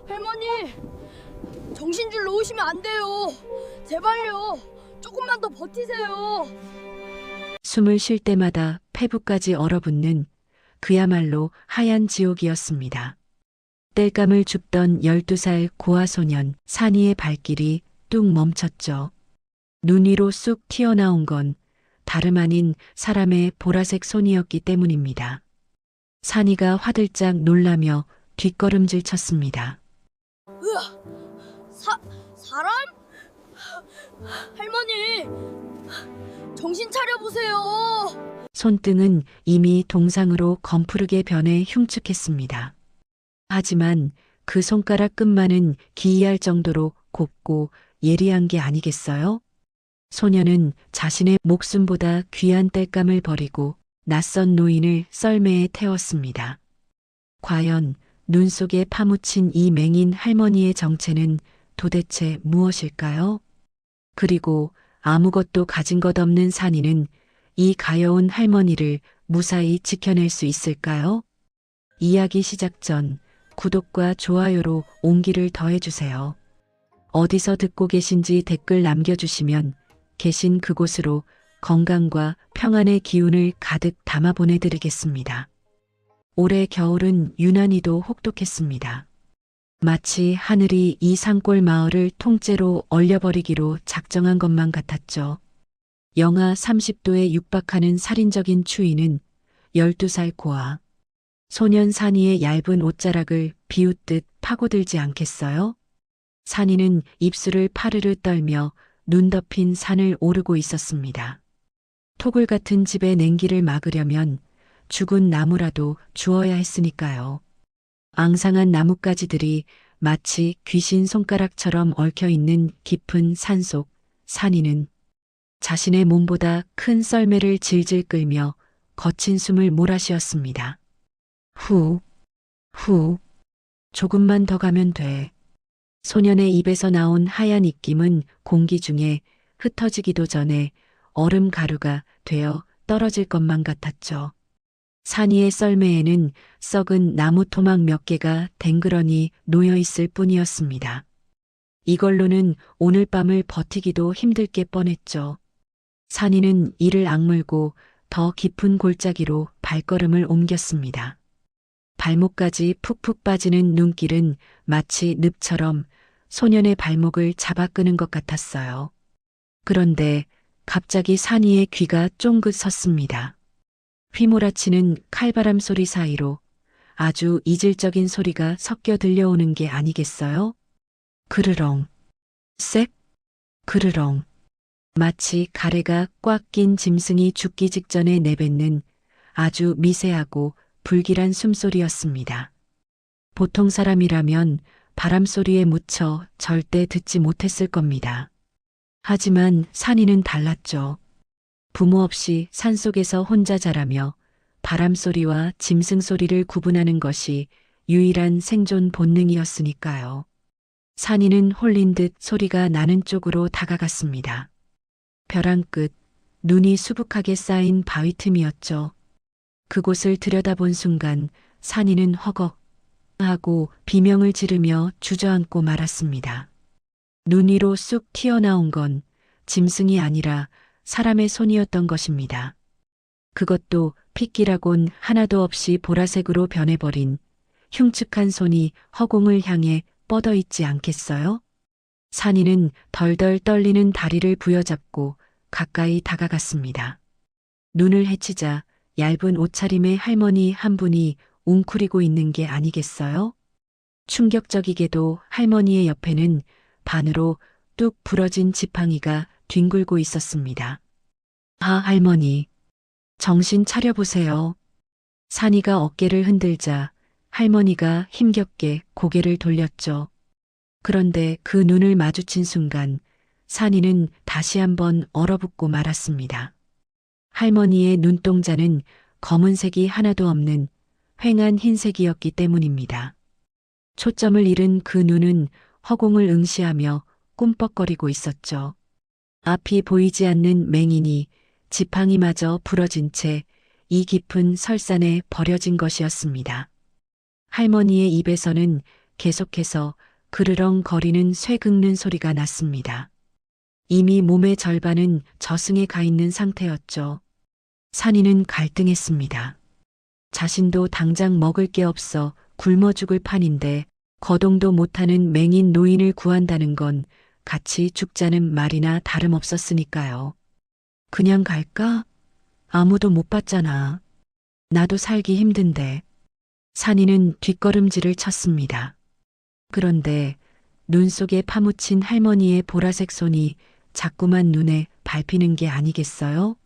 할머니, 정신줄 놓으시면 안 돼요. 제발요. 조금만 더 버티세요. 숨을 쉴 때마다 폐부까지 얼어붙는 그야말로 하얀 지옥이었습니다. 땔감을 줍던 12살 고아 소년 산이의 발길이 뚝 멈췄죠. 눈 위로 쑥 튀어나온 건 다름 아닌 사람의 보라색 손이었기 때문입니다. 산이가 화들짝 놀라며 뒷걸음질 쳤습니다. 사람? 할머니, 정신 차려보세요. 손등은 이미 동상으로 검푸르게 변해 흉측했습니다. 하지만 그 손가락 끝만은 기이할 정도로 곱고 예리한 게 아니겠어요? 소녀는 자신의 목숨보다 귀한 땔감을 버리고 낯선 노인을 썰매에 태웠습니다. 과연 눈 속에 파묻힌 이 맹인 할머니의 정체는 도대체 무엇일까요? 그리고 아무것도 가진 것 없는 산이는 이 가여운 할머니를 무사히 지켜낼 수 있을까요? 이야기 시작 전 구독과 좋아요로 온기를 더해주세요. 어디서 듣고 계신지 댓글 남겨주시면 계신 그곳으로 건강과 평안의 기운을 가득 담아 보내드리겠습니다. 올해 겨울은 유난히도 혹독했습니다. 마치 하늘이 이 산골 마을을 통째로 얼려버리기로 작정한 것만 같았죠. 영하 30도에 육박하는 살인적인 추위는 12살 고아 소년 산이의 얇은 옷자락을 비웃듯 파고들지 않겠어요? 산이는 입술을 파르르 떨며 눈 덮인 산을 오르고 있었습니다. 토굴 같은 집의 냉기를 막으려면 죽은 나무라도 주어야 했으니까요. 앙상한 나뭇가지들이 마치 귀신 손가락처럼 얽혀있는 깊은 산속 산이는 자신의 몸보다 큰 썰매를 질질 끌며 거친 숨을 몰아쉬었습니다. 후, 조금만 더 가면 돼. 소년의 입에서 나온 하얀 입김은 공기 중에 흩어지기도 전에 얼음 가루가 되어 떨어질 것만 같았죠. 산이의 썰매에는 썩은 나무 토막 몇 개가 댕그러니 놓여 있을 뿐이었습니다. 이걸로는 오늘 밤을 버티기도 힘들 게 뻔했죠. 산이는 이를 악물고 더 깊은 골짜기로 발걸음을 옮겼습니다. 발목까지 푹푹 빠지는 눈길은 마치 늪처럼 소년의 발목을 잡아 끄는 것 같았어요. 그런데 갑자기 산이의 귀가 쫑긋 섰습니다. 휘몰아치는 칼바람 소리 사이로 아주 이질적인 소리가 섞여 들려오는 게 아니겠어요? 그르렁, 쌔, 그르렁. 마치 가래가 꽉 낀 짐승이 죽기 직전에 내뱉는 아주 미세하고 불길한 숨소리였습니다. 보통 사람이라면 바람소리에 묻혀 절대 듣지 못했을 겁니다. 하지만 산이는 달랐죠. 부모 없이 산속에서 혼자 자라며 바람소리와 짐승소리를 구분하는 것이 유일한 생존 본능이었으니까요. 산이는 홀린 듯 소리가 나는 쪽으로 다가갔습니다. 벼랑 끝, 눈이 수북하게 쌓인 바위 틈이었죠. 그곳을 들여다본 순간 산이는 허걱 하고 비명을 지르며 주저앉고 말았습니다. 눈 위로 쑥 튀어나온 건 짐승이 아니라 사람의 손이었던 것입니다. 그것도 핏기라곤 하나도 없이 보라색으로 변해버린 흉측한 손이 허공을 향해 뻗어 있지 않겠어요? 산이는 덜덜 떨리는 다리를 부여잡고 가까이 다가갔습니다. 눈을 헤치자 얇은 옷차림의 할머니 한 분이 웅크리고 있는 게 아니겠어요? 충격적이게도 할머니의 옆에는 반으로 뚝 부러진 지팡이가 뒹굴고 있었습니다. 아, 할머니. 정신 차려보세요. 산이가 어깨를 흔들자 할머니가 힘겹게 고개를 돌렸죠. 그런데 그 눈을 마주친 순간 산이는 다시 한번 얼어붙고 말았습니다. 할머니의 눈동자는 검은색이 하나도 없는 휑한 흰색이었기 때문입니다. 초점을 잃은 그 눈은 허공을 응시하며 꿈뻑거리고 있었죠. 앞이 보이지 않는 맹인이 지팡이마저 부러진 채 이 깊은 설산에 버려진 것이었습니다. 할머니의 입에서는 계속해서 그르렁거리는 쇠 긁는 소리가 났습니다. 이미 몸의 절반은 저승에 가 있는 상태였죠. 산이는 갈등했습니다. 자신도 당장 먹을 게 없어 굶어 죽을 판인데 거동도 못하는 맹인 노인을 구한다는 건 같이 죽자는 말이나 다름없었으니까요. 그냥 갈까? 아무도 못 봤잖아. 나도 살기 힘든데. 산이는 뒷걸음질을 쳤습니다. 그런데 눈 속에 파묻힌 할머니의 보라색 손이 자꾸만 눈에 밟히는 게 아니겠어요?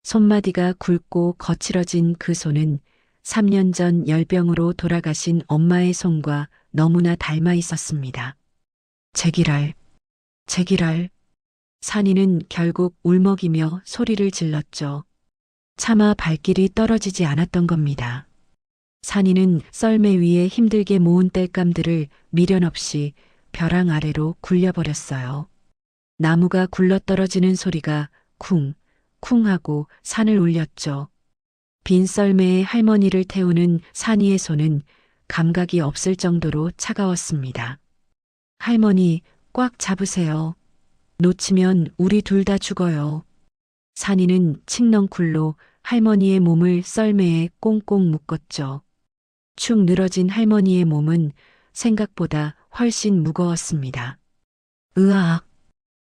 손마디가 굵고 거칠어진 그 손은 3년 전 열병으로 돌아가신 엄마의 손과 너무나 닮아 있었습니다. 제기랄, 제기랄. 산이는 결국 울먹이며 소리를 질렀죠. 차마 발길이 떨어지지 않았던 겁니다. 산이는 썰매 위에 힘들게 모은 땔감들을 미련 없이 벼랑 아래로 굴려버렸어요. 나무가 굴러떨어지는 소리가 쿵, 쿵 하고 산을 울렸죠. 빈 썰매에 할머니를 태우는 산이의 손은 감각이 없을 정도로 차가웠습니다. 할머니, 꽉 잡으세요. 놓치면 우리 둘 다 죽어요. 산이는 칡넝쿨로 할머니의 몸을 썰매에 꽁꽁 묶었죠. 축 늘어진 할머니의 몸은 생각보다 훨씬 무거웠습니다. 으악!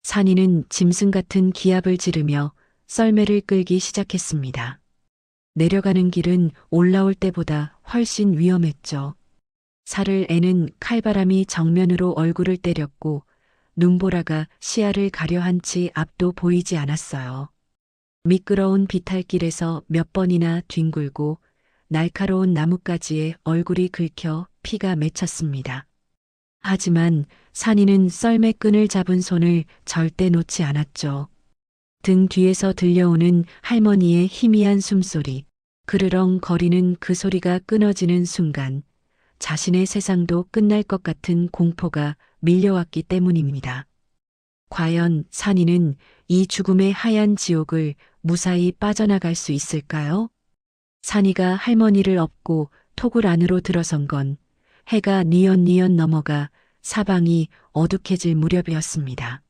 산이는 짐승 같은 기합을 지르며 썰매를 끌기 시작했습니다. 내려가는 길은 올라올 때보다 훨씬 위험했죠. 살을 애는 칼바람이 정면으로 얼굴을 때렸고 눈보라가 시야를 가려한 채 앞도 보이지 않았어요. 미끄러운 비탈길에서 몇 번이나 뒹굴고 날카로운 나뭇가지에 얼굴이 긁혀 피가 맺혔습니다. 하지만 산이는 썰매끈을 잡은 손을 절대 놓지 않았죠. 등 뒤에서 들려오는 할머니의 희미한 숨소리, 그르렁거리는 그 소리가 끊어지는 순간 자신의 세상도 끝날 것 같은 공포가 밀려왔기 때문입니다. 과연 산이는 이 죽음의 하얀 지옥을 무사히 빠져나갈 수 있을까요? 산이가 할머니를 업고 토굴 안으로 들어선 건 해가 뉘엿뉘엿 넘어가 사방이 어둑해질 무렵이었습니다.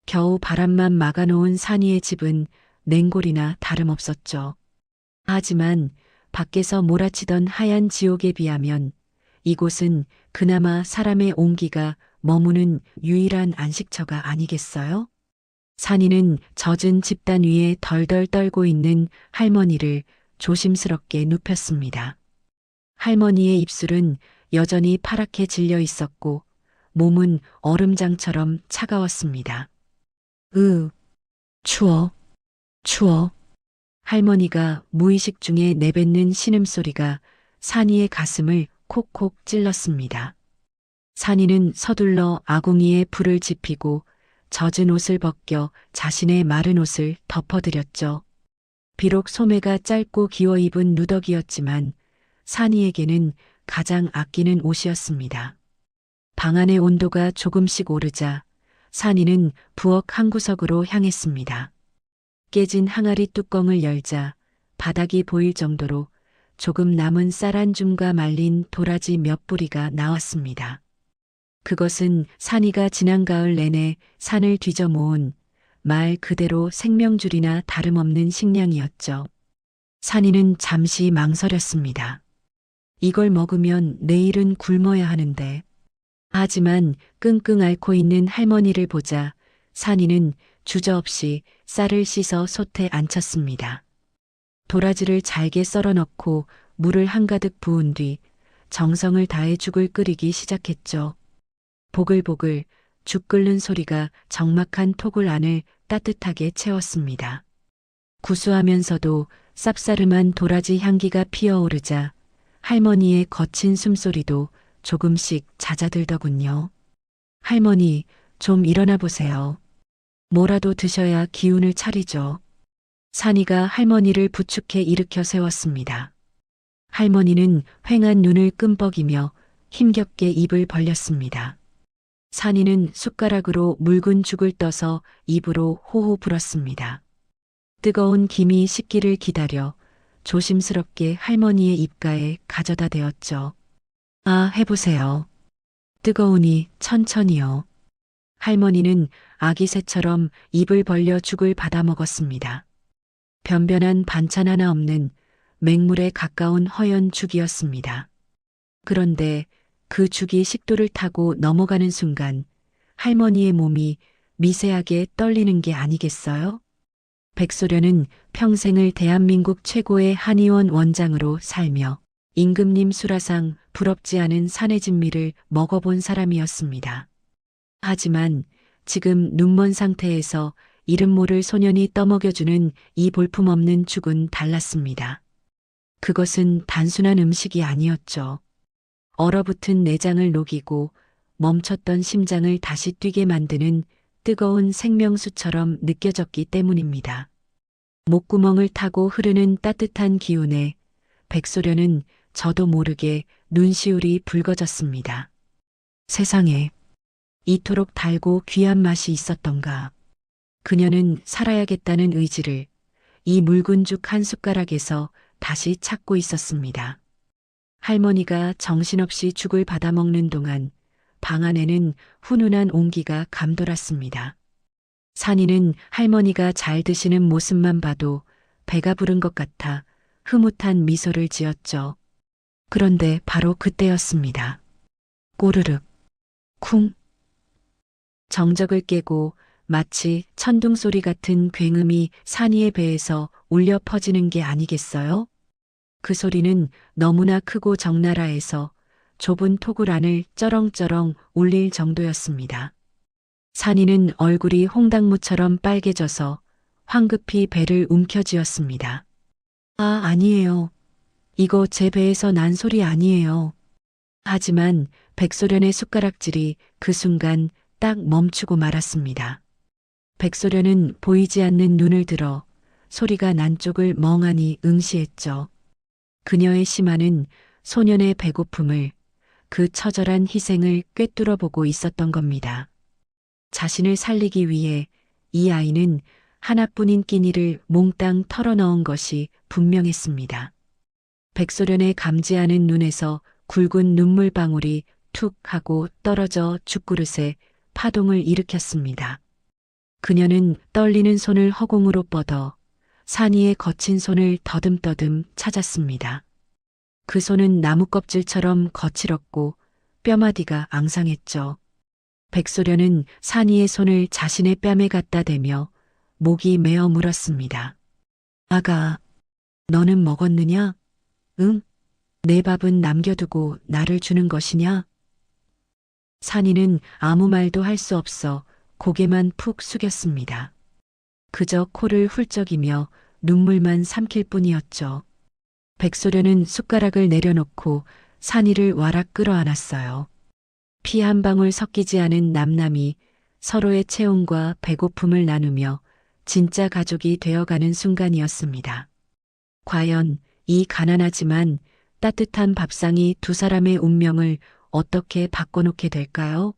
겨우 바람만 막아놓은 산이의 집은 냉골이나 다름없었죠. 하지만 밖에서 몰아치던 하얀 지옥에 비하면 이곳은 그나마 사람의 온기가 머무는 유일한 안식처가 아니겠어요? 산이는 젖은 집단 위에 덜덜 떨고 있는 할머니를 조심스럽게 눕혔습니다. 할머니의 입술은 여전히 파랗게 질려 있었고 몸은 얼음장처럼 차가웠습니다. 추워, 추워. 할머니가 무의식 중에 내뱉는 신음소리가 산이의 가슴을 콕콕 찔렀습니다. 산이는 서둘러 아궁이에 불을 지피고 젖은 옷을 벗겨 자신의 마른 옷을 덮어드렸죠. 비록 소매가 짧고 기워 입은 누더기였지만 산이에게는 가장 아끼는 옷이었습니다. 방 안의 온도가 조금씩 오르자 산이는 부엌 한 구석으로 향했습니다. 깨진 항아리 뚜껑을 열자 바닥이 보일 정도로 조금 남은 쌀 한 줌과 말린 도라지 몇 뿌리가 나왔습니다. 그것은 산이가 지난 가을 내내 산을 뒤져 모은 말 그대로 생명줄이나 다름없는 식량이었죠. 산이는 잠시 망설였습니다. 이걸 먹으면 내일은 굶어야 하는데. 하지만 끙끙 앓고 있는 할머니를 보자 산이는 주저없이 쌀을 씻어 솥에 앉혔습니다. 도라지를 잘게 썰어 넣고 물을 한가득 부은 뒤 정성을 다해 죽을 끓이기 시작했죠. 보글보글 죽 끓는 소리가 적막한 토굴 안을 따뜻하게 채웠습니다. 구수하면서도 쌉싸름한 도라지 향기가 피어오르자 할머니의 거친 숨소리도 조금씩 잦아들더군요. 할머니, 좀 일어나 보세요. 뭐라도 드셔야 기운을 차리죠. 산이가 할머니를 부축해 일으켜 세웠습니다. 할머니는 휑한 눈을 끔뻑이며 힘겹게 입을 벌렸습니다. 산이는 숟가락으로 묽은 죽을 떠서 입으로 호호 불었습니다. 뜨거운 김이 식기를 기다려 조심스럽게 할머니의 입가에 가져다 대었죠. 아, 해보세요. 뜨거우니 천천히요. 할머니는 아기 새처럼 입을 벌려 죽을 받아 먹었습니다. 변변한 반찬 하나 없는 맹물에 가까운 허연 죽이었습니다. 그런데 그 죽이 식도를 타고 넘어가는 순간 할머니의 몸이 미세하게 떨리는 게 아니겠어요? 백소련은 평생을 대한민국 최고의 한의원 원장으로 살며 임금님 수라상 부럽지 않은 산해진미를 먹어본 사람이었습니다. 하지만 지금 눈먼 상태에서 이름 모를 소년이 떠먹여주는 이 볼품없는 죽은 달랐습니다. 그것은 단순한 음식이 아니었죠. 얼어붙은 내장을 녹이고 멈췄던 심장을 다시 뛰게 만드는 뜨거운 생명수처럼 느껴졌기 때문입니다. 목구멍을 타고 흐르는 따뜻한 기운에 백소련은 저도 모르게 눈시울이 붉어졌습니다. 세상에 이토록 달고 귀한 맛이 있었던가. 그녀는 살아야겠다는 의지를 이 묽은 죽 한 숟가락에서 다시 찾고 있었습니다. 할머니가 정신없이 죽을 받아먹는 동안 방 안에는 훈훈한 온기가 감돌았습니다. 산이는 할머니가 잘 드시는 모습만 봐도 배가 부른 것 같아 흐뭇한 미소를 지었죠. 그런데 바로 그때였습니다. 꼬르륵, 쿵. 정적을 깨고 마치 천둥소리 같은 굉음이 산이의 배에서 울려 퍼지는 게 아니겠어요? 그 소리는 너무나 크고 적나라해서 좁은 토굴 안을 쩌렁쩌렁 울릴 정도였습니다. 산이는 얼굴이 홍당무처럼 빨개져서 황급히 배를 움켜쥐었습니다. 아, 아니에요. 이거 제 배에서 난 소리 아니에요. 하지만 백소련의 숟가락질이 그 순간 딱 멈추고 말았습니다. 백소련은 보이지 않는 눈을 들어 소리가 난 쪽을 멍하니 응시했죠. 그녀의 심화는 소년의 배고픔을, 그 처절한 희생을 꿰뚫어 보고 있었던 겁니다. 자신을 살리기 위해 이 아이는 하나뿐인 끼니를 몽땅 털어넣은 것이 분명했습니다. 백소련의 감지 않은 눈에서 굵은 눈물방울이 툭 하고 떨어져 죽그릇에 파동을 일으켰습니다. 그녀는 떨리는 손을 허공으로 뻗어 산이의 거친 손을 더듬더듬 찾았습니다. 그 손은 나무 껍질처럼 거칠었고 뼈마디가 앙상했죠. 백소련은 산이의 손을 자신의 뺨에 갖다 대며 목이 메어 물었습니다. 아가, 너는 먹었느냐? 응? 내 밥은 남겨두고 나를 주는 것이냐? 산이는 아무 말도 할 수 없어 고개만 푹 숙였습니다. 그저 코를 훌쩍이며 눈물만 삼킬 뿐이었죠. 백소련은 숟가락을 내려놓고 산이를 와락 끌어안았어요. 피 한 방울 섞이지 않은 남남이 서로의 체온과 배고픔을 나누며 진짜 가족이 되어가는 순간이었습니다. 과연 이 가난하지만 따뜻한 밥상이 두 사람의 운명을 어떻게 바꿔놓게 될까요?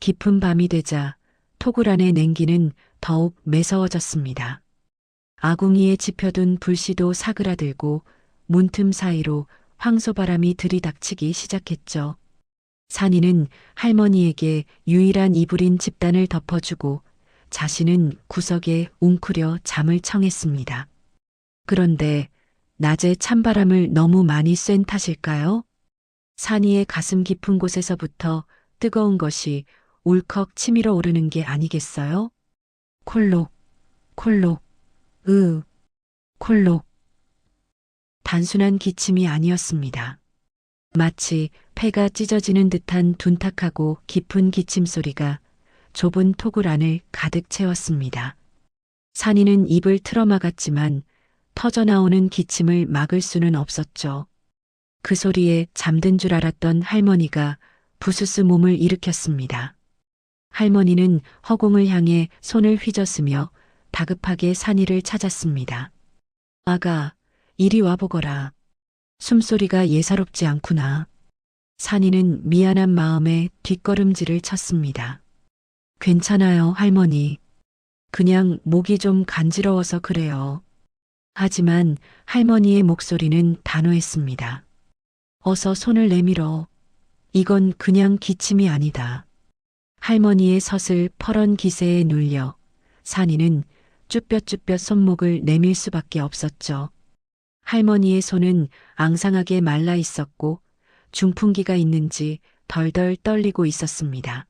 깊은 밤이 되자 토굴 안의 냉기는 더욱 매서워졌습니다. 아궁이에 지펴둔 불씨도 사그라들고 문틈 사이로 황소바람이 들이닥치기 시작했죠. 산이는 할머니에게 유일한 이불인 집단을 덮어주고 자신은 구석에 웅크려 잠을 청했습니다. 그런데 낮에 찬바람을 너무 많이 쐰 탓일까요? 산이의 가슴 깊은 곳에서부터 뜨거운 것이 울컥 치밀어 오르는 게 아니겠어요? 콜록, 콜록, 콜록. 단순한 기침이 아니었습니다. 마치 폐가 찢어지는 듯한 둔탁하고 깊은 기침 소리가 좁은 토굴 안을 가득 채웠습니다. 산이는 입을 틀어막았지만 터져나오는 기침을 막을 수는 없었죠. 그 소리에 잠든 줄 알았던 할머니가 부스스 몸을 일으켰습니다. 할머니는 허공을 향해 손을 휘저으며 다급하게 산이를 찾았습니다. 아가, 이리 와보거라. 숨소리가 예사롭지 않구나. 산이는 미안한 마음에 뒷걸음질을 쳤습니다. 괜찮아요, 할머니. 그냥 목이 좀 간지러워서 그래요. 하지만 할머니의 목소리는 단호했습니다. 어서 손을 내밀어. 이건 그냥 기침이 아니다. 할머니의 서슬 퍼런 기세에 눌려 산이는 쭈뼛쭈뼛 손목을 내밀 수밖에 없었죠. 할머니의 손은 앙상하게 말라 있었고 중풍기가 있는지 덜덜 떨리고 있었습니다.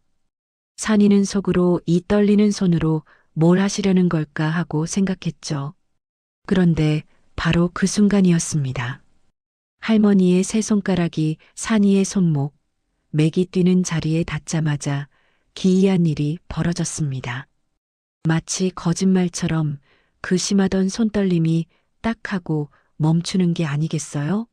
산이는 속으로 이 떨리는 손으로 뭘 하시려는 걸까 하고 생각했죠. 그런데 바로 그 순간이었습니다. 할머니의 세 손가락이 산이의 손목, 맥이 뛰는 자리에 닿자마자 기이한 일이 벌어졌습니다. 마치 거짓말처럼 그 심하던 손떨림이 딱 하고 멈추는 게 아니겠어요?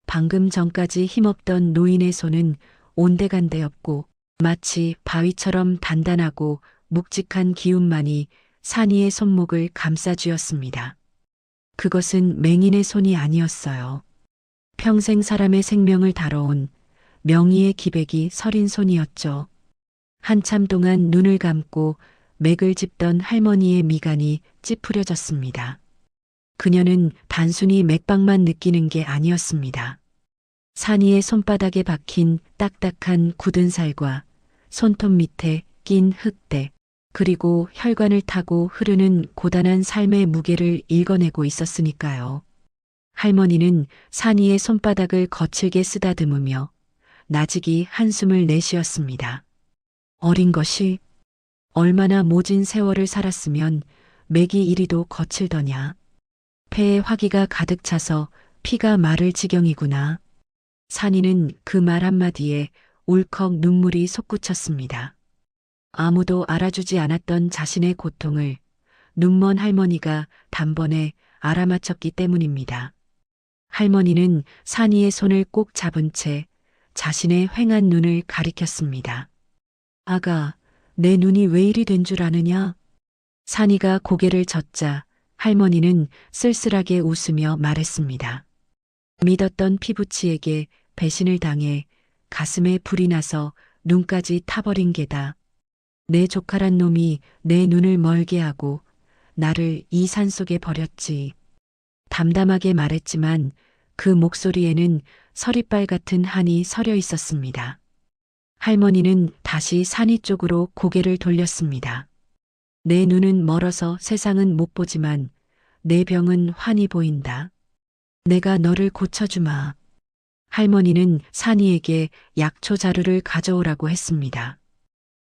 방금 전까지 힘없던 노인의 손은 온데간데 없고 마치 바위처럼 단단하고 묵직한 기운만이 산이의 손목을 감싸쥐었습니다. 그것은 맹인의 손이 아니었어요. 평생 사람의 생명을 다뤄온 명의의 기백이 서린 손이었죠. 한참 동안 눈을 감고 맥을 짚던 할머니의 미간이 찌푸려졌습니다. 그녀는 단순히 맥박만 느끼는 게 아니었습니다. 산이의 손바닥에 박힌 딱딱한 굳은 살과 손톱 밑에 낀 흙대, 그리고 혈관을 타고 흐르는 고단한 삶의 무게를 읽어내고 있었으니까요. 할머니는 산이의 손바닥을 거칠게 쓰다듬으며 나직이 한숨을 내쉬었습니다. 어린 것이 얼마나 모진 세월을 살았으면 맥이 이리도 거칠더냐. 폐에 화기가 가득 차서 피가 마를 지경이구나. 산이는 그 말 한마디에 울컥 눈물이 솟구쳤습니다. 아무도 알아주지 않았던 자신의 고통을 눈먼 할머니가 단번에 알아맞혔기 때문입니다. 할머니는 산이의 손을 꼭 잡은 채 자신의 휑한 눈을 가리켰습니다. 아가, 내 눈이 왜 이리 된 줄 아느냐? 산이가 고개를 젓자 할머니는 쓸쓸하게 웃으며 말했습니다. 믿었던 피부치에게 배신을 당해 가슴에 불이 나서 눈까지 타버린 게다. 내 조카란 놈이 내 눈을 멀게 하고 나를 이 산속에 버렸지. 담담하게 말했지만 그 목소리에는 서리빨 같은 한이 서려 있었습니다. 할머니는 다시 산이 쪽으로 고개를 돌렸습니다. 내 눈은 멀어서 세상은 못 보지만 내 병은 환히 보인다. 내가 너를 고쳐주마. 할머니는 산이에게 약초 자루를 가져오라고 했습니다.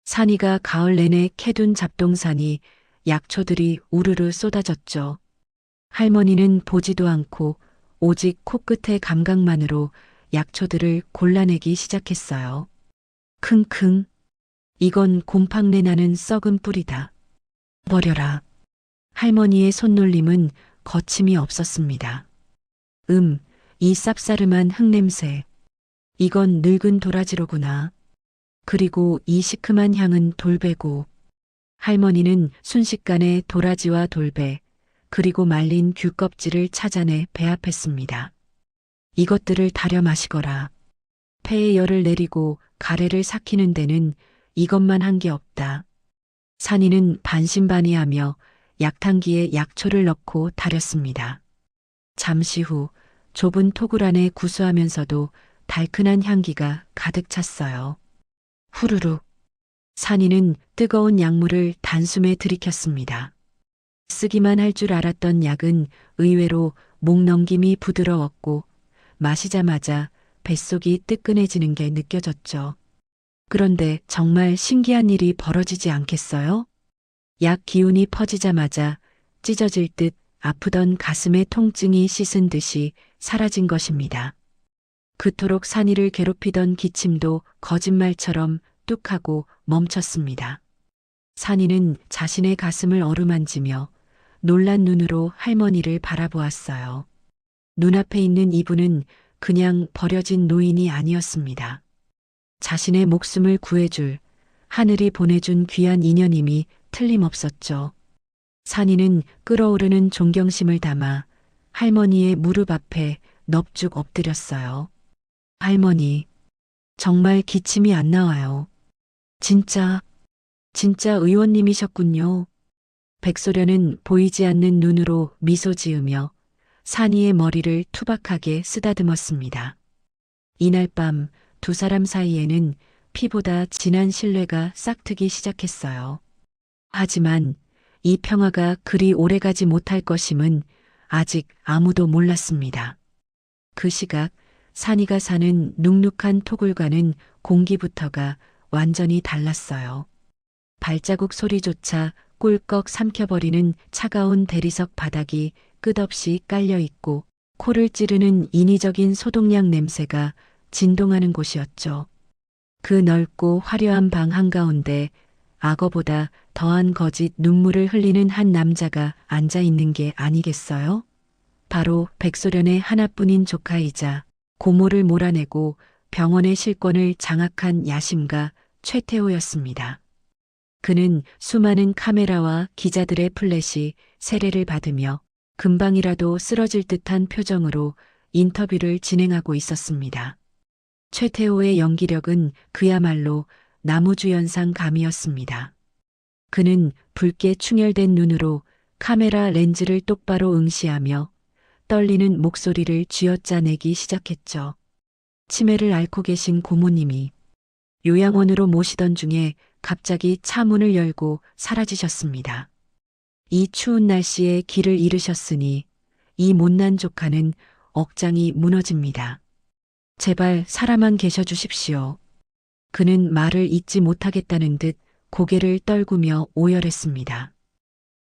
산이가 가을 내내 캐둔 잡동사니 약초들이 우르르 쏟아졌죠. 할머니는 보지도 않고 오직 코끝의 감각만으로 약초들을 골라내기 시작했어요. 킁킁. 이건 곰팡내 나는 썩은 뿌리다. 버려라. 할머니의 손놀림은 거침이 없었습니다. 이 쌉싸름한 흙냄새. 이건 늙은 도라지로구나. 그리고 이 시큼한 향은 돌배고. 할머니는 순식간에 도라지와 돌배, 그리고 말린 귤 껍질을 찾아내 배합했습니다. 이것들을 달여 마시거라. 폐에 열을 내리고 가래를 삭히는 데는 이것만 한 게 없다. 산이는 반신반의하며 약탕기에 약초를 넣고 달였습니다. 잠시 후 좁은 토굴 안에 구수하면서도 달큰한 향기가 가득 찼어요. 후루룩. 산이는 뜨거운 약물을 단숨에 들이켰습니다. 쓰기만 할 줄 알았던 약은 의외로 목 넘김이 부드러웠고 마시자마자 뱃속이 뜨끈해지는 게 느껴졌죠. 그런데 정말 신기한 일이 벌어지지 않겠어요? 약 기운이 퍼지자마자 찢어질 듯 아프던 가슴의 통증이 씻은 듯이 사라진 것입니다. 그토록 산이를 괴롭히던 기침도 거짓말처럼 뚝 하고 멈췄습니다. 산이는 자신의 가슴을 어루만지며 놀란 눈으로 할머니를 바라보았어요. 눈앞에 있는 이분은 그냥 버려진 노인이 아니었습니다. 자신의 목숨을 구해줄 하늘이 보내준 귀한 인연임이 틀림없었죠. 산이는 끓어오르는 존경심을 담아 할머니의 무릎 앞에 넙죽 엎드렸어요. 할머니, 정말 기침이 안 나와요. 진짜 의원님이셨군요. 백소련은 보이지 않는 눈으로 미소 지으며 산이의 머리를 투박하게 쓰다듬었습니다. 이날 밤 두 사람 사이에는 피보다 진한 신뢰가 싹트기 시작했어요. 하지만 이 평화가 그리 오래가지 못할 것임은 아직 아무도 몰랐습니다. 그 시각 산이가 사는 눅눅한 토굴과는 공기부터가 완전히 달랐어요. 발자국 소리조차 꿀꺽 삼켜버리는 차가운 대리석 바닥이 끝없이 깔려 있고 코를 찌르는 인위적인 소독약 냄새가 진동하는 곳이었죠. 그 넓고 화려한 방 한가운데 악어보다 더한 거짓 눈물을 흘리는 한 남자가 앉아 있는 게 아니겠어요? 바로 백소련의 하나뿐인 조카이자 고모를 몰아내고 병원의 실권을 장악한 야심가 최태호였습니다. 그는 수많은 카메라와 기자들의 플래시 세례를 받으며 금방이라도 쓰러질 듯한 표정으로 인터뷰를 진행하고 있었습니다. 최태호의 연기력은 그야말로 나무주연상 감이었습니다. 그는 붉게 충혈된 눈으로 카메라 렌즈를 똑바로 응시하며 떨리는 목소리를 쥐어짜내기 시작했죠. 치매를 앓고 계신 고모님이 요양원으로 모시던 중에 갑자기 차 문을 열고 사라지셨습니다. 이 추운 날씨에 길을 잃으셨으니 이 못난 조카는 억장이 무너집니다. 제발 살아만 계셔 주십시오. 그는 말을 잇지 못하겠다는 듯 고개를 떨구며 오열했습니다.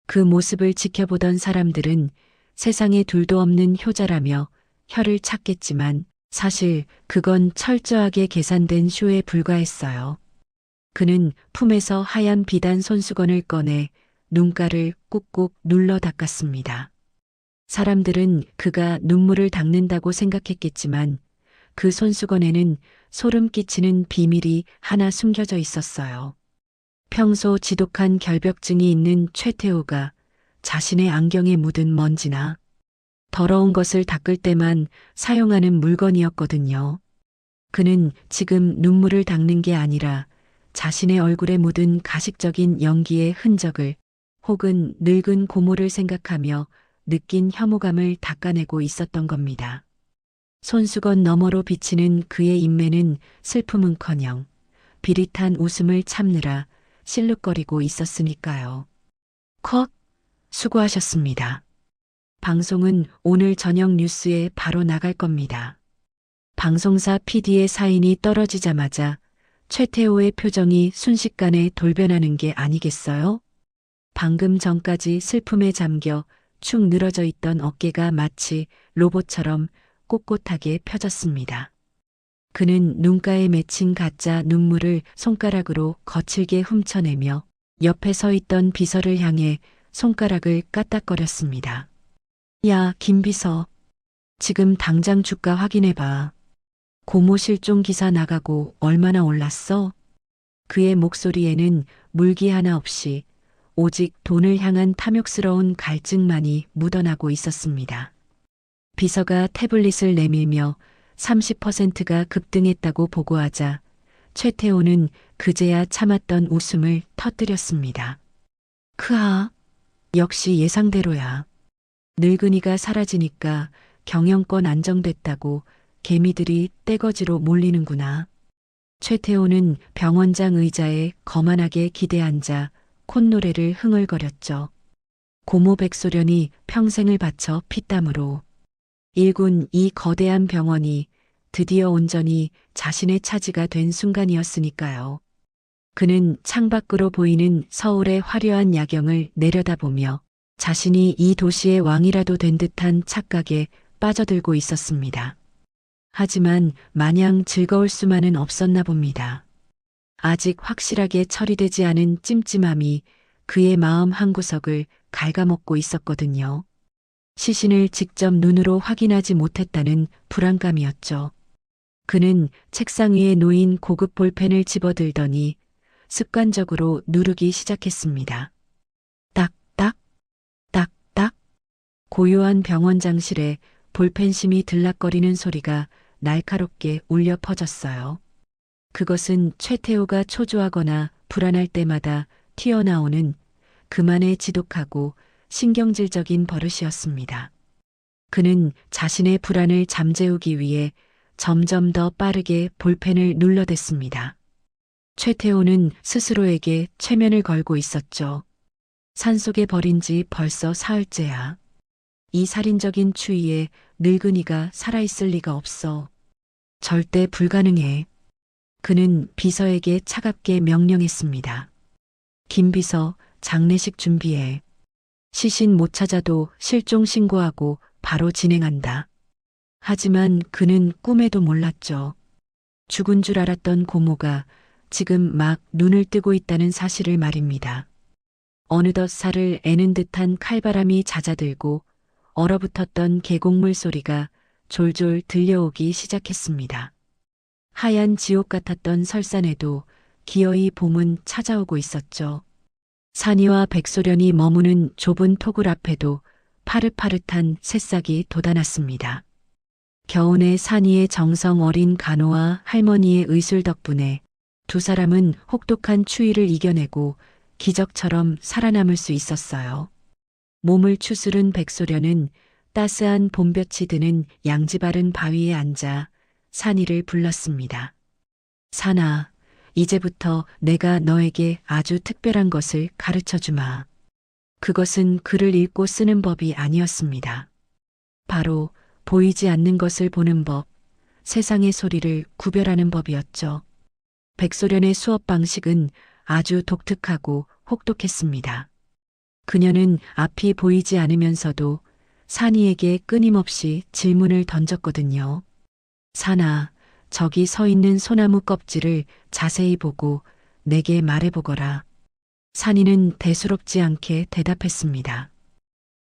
그 모습을 지켜보던 사람들은 세상에 둘도 없는 효자라며 혀를 찼겠지만 사실 그건 철저하게 계산된 쇼에 불과했어요. 그는 품에서 하얀 비단 손수건을 꺼내 눈가를 꾹꾹 눌러 닦았습니다. 사람들은 그가 눈물을 닦는다고 생각했겠지만 그 손수건에는 소름 끼치는 비밀이 하나 숨겨져 있었어요. 평소 지독한 결벽증이 있는 최태호가 자신의 안경에 묻은 먼지나 더러운 것을 닦을 때만 사용하는 물건이었거든요. 그는 지금 눈물을 닦는 게 아니라 자신의 얼굴에 묻은 가식적인 연기의 흔적을 혹은 늙은 고모를 생각하며 느낀 혐오감을 닦아내고 있었던 겁니다. 손수건 너머로 비치는 그의 인매는 슬픔은커녕 비릿한 웃음을 참느라 실룩거리고 있었으니까요. 컷! 수고하셨습니다. 방송은 오늘 저녁 뉴스에 바로 나갈 겁니다. 방송사 PD의 사인이 떨어지자마자 최태호의 표정이 순식간에 돌변하는 게 아니겠어요? 방금 전까지 슬픔에 잠겨 축 늘어져 있던 어깨가 마치 로봇처럼 꼿꼿하게 펴졌습니다. 그는 눈가에 맺힌 가짜 눈물을 손가락으로 거칠게 훔쳐내며 옆에 서 있던 비서를 향해 손가락을 까딱거렸습니다. 야, 김 비서. 지금 당장 주가 확인해봐. 고모 실종 기사 나가고 얼마나 올랐어? 그의 목소리에는 물기 하나 없이 오직 돈을 향한 탐욕스러운 갈증만이 묻어나고 있었습니다. 비서가 태블릿을 내밀며 30%가 급등했다고 보고하자 최태호는 그제야 참았던 웃음을 터뜨렸습니다. 크아, 역시 예상대로야. 늙은이가 사라지니까 경영권 안정됐다고 개미들이 떼거지로 몰리는구나. 최태호는 병원장 의자에 거만하게 기대앉아 콧노래를 흥얼거렸죠. 고모 백소련이 평생을 바쳐 피땀으로 일군 이 거대한 병원이 드디어 온전히 자신의 차지가 된 순간이었으니까요. 그는 창밖으로 보이는 서울의 화려한 야경을 내려다보며 자신이 이 도시의 왕이라도 된 듯한 착각에 빠져들고 있었습니다. 하지만 마냥 즐거울 수만은 없었나 봅니다. 아직 확실하게 처리되지 않은 찜찜함이 그의 마음 한구석을 갉아먹고 있었거든요. 시신을 직접 눈으로 확인하지 못했다는 불안감이었죠. 그는 책상 위에 놓인 고급 볼펜을 집어들더니 습관적으로 누르기 시작했습니다. 딱딱, 딱딱. 고요한 병원장실에 볼펜심이 들락거리는 소리가 날카롭게 울려 퍼졌어요. 그것은 최태호가 초조하거나 불안할 때마다 튀어나오는 그만의 지독하고 신경질적인 버릇이었습니다. 그는 자신의 불안을 잠재우기 위해 점점 더 빠르게 볼펜을 눌러댔습니다. 최태호는 스스로에게 최면을 걸고 있었죠. 산속에 버린 지 벌써 사흘째야. 이 살인적인 추위에 늙은이가 살아있을 리가 없어. 절대 불가능해. 그는 비서에게 차갑게 명령했습니다. 김 비서, 장례식 준비해. 시신 못 찾아도 실종 신고하고 바로 진행한다. 하지만 그는 꿈에도 몰랐죠. 죽은 줄 알았던 고모가 지금 막 눈을 뜨고 있다는 사실을 말입니다. 어느덧 살을 애는 듯한 칼바람이 잦아들고 얼어붙었던 계곡물 소리가 졸졸 들려오기 시작했습니다. 하얀 지옥 같았던 설산에도 기어이 봄은 찾아오고 있었죠. 산이와 백소련이 머무는 좁은 토굴 앞에도 파릇파릇한 새싹이 돋아났습니다. 겨우내 산이의 정성 어린 간호와 할머니의 의술 덕분에 두 사람은 혹독한 추위를 이겨내고 기적처럼 살아남을 수 있었어요. 몸을 추스른 백소련은 따스한 봄볕이 드는 양지바른 바위에 앉아 산이를 불렀습니다. 산아, 이제부터 내가 너에게 아주 특별한 것을 가르쳐 주마. 그것은 글을 읽고 쓰는 법이 아니었습니다. 바로 보이지 않는 것을 보는 법, 세상의 소리를 구별하는 법이었죠. 백소련의 수업 방식은 아주 독특하고 혹독했습니다. 그녀는 앞이 보이지 않으면서도 산이에게 끊임없이 질문을 던졌거든요. 산아, 저기 서 있는 소나무 껍질을 자세히 보고 내게 말해보거라. 산이는 대수롭지 않게 대답했습니다.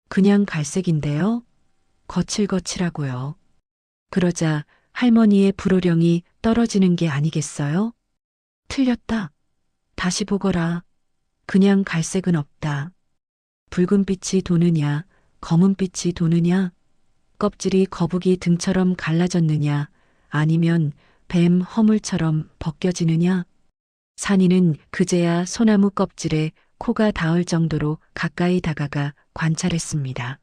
그냥 갈색인데요? 거칠거칠하고요. 그러자 할머니의 불호령이 떨어지는 게 아니겠어요? 틀렸다. 다시 보거라. 그냥 갈색은 없다. 붉은빛이 도느냐, 검은빛이 도느냐, 껍질이 거북이 등처럼 갈라졌느냐, 아니면 뱀 허물처럼 벗겨지느냐. 산이는 그제야 소나무 껍질에 코가 닿을 정도로 가까이 다가가 관찰했습니다.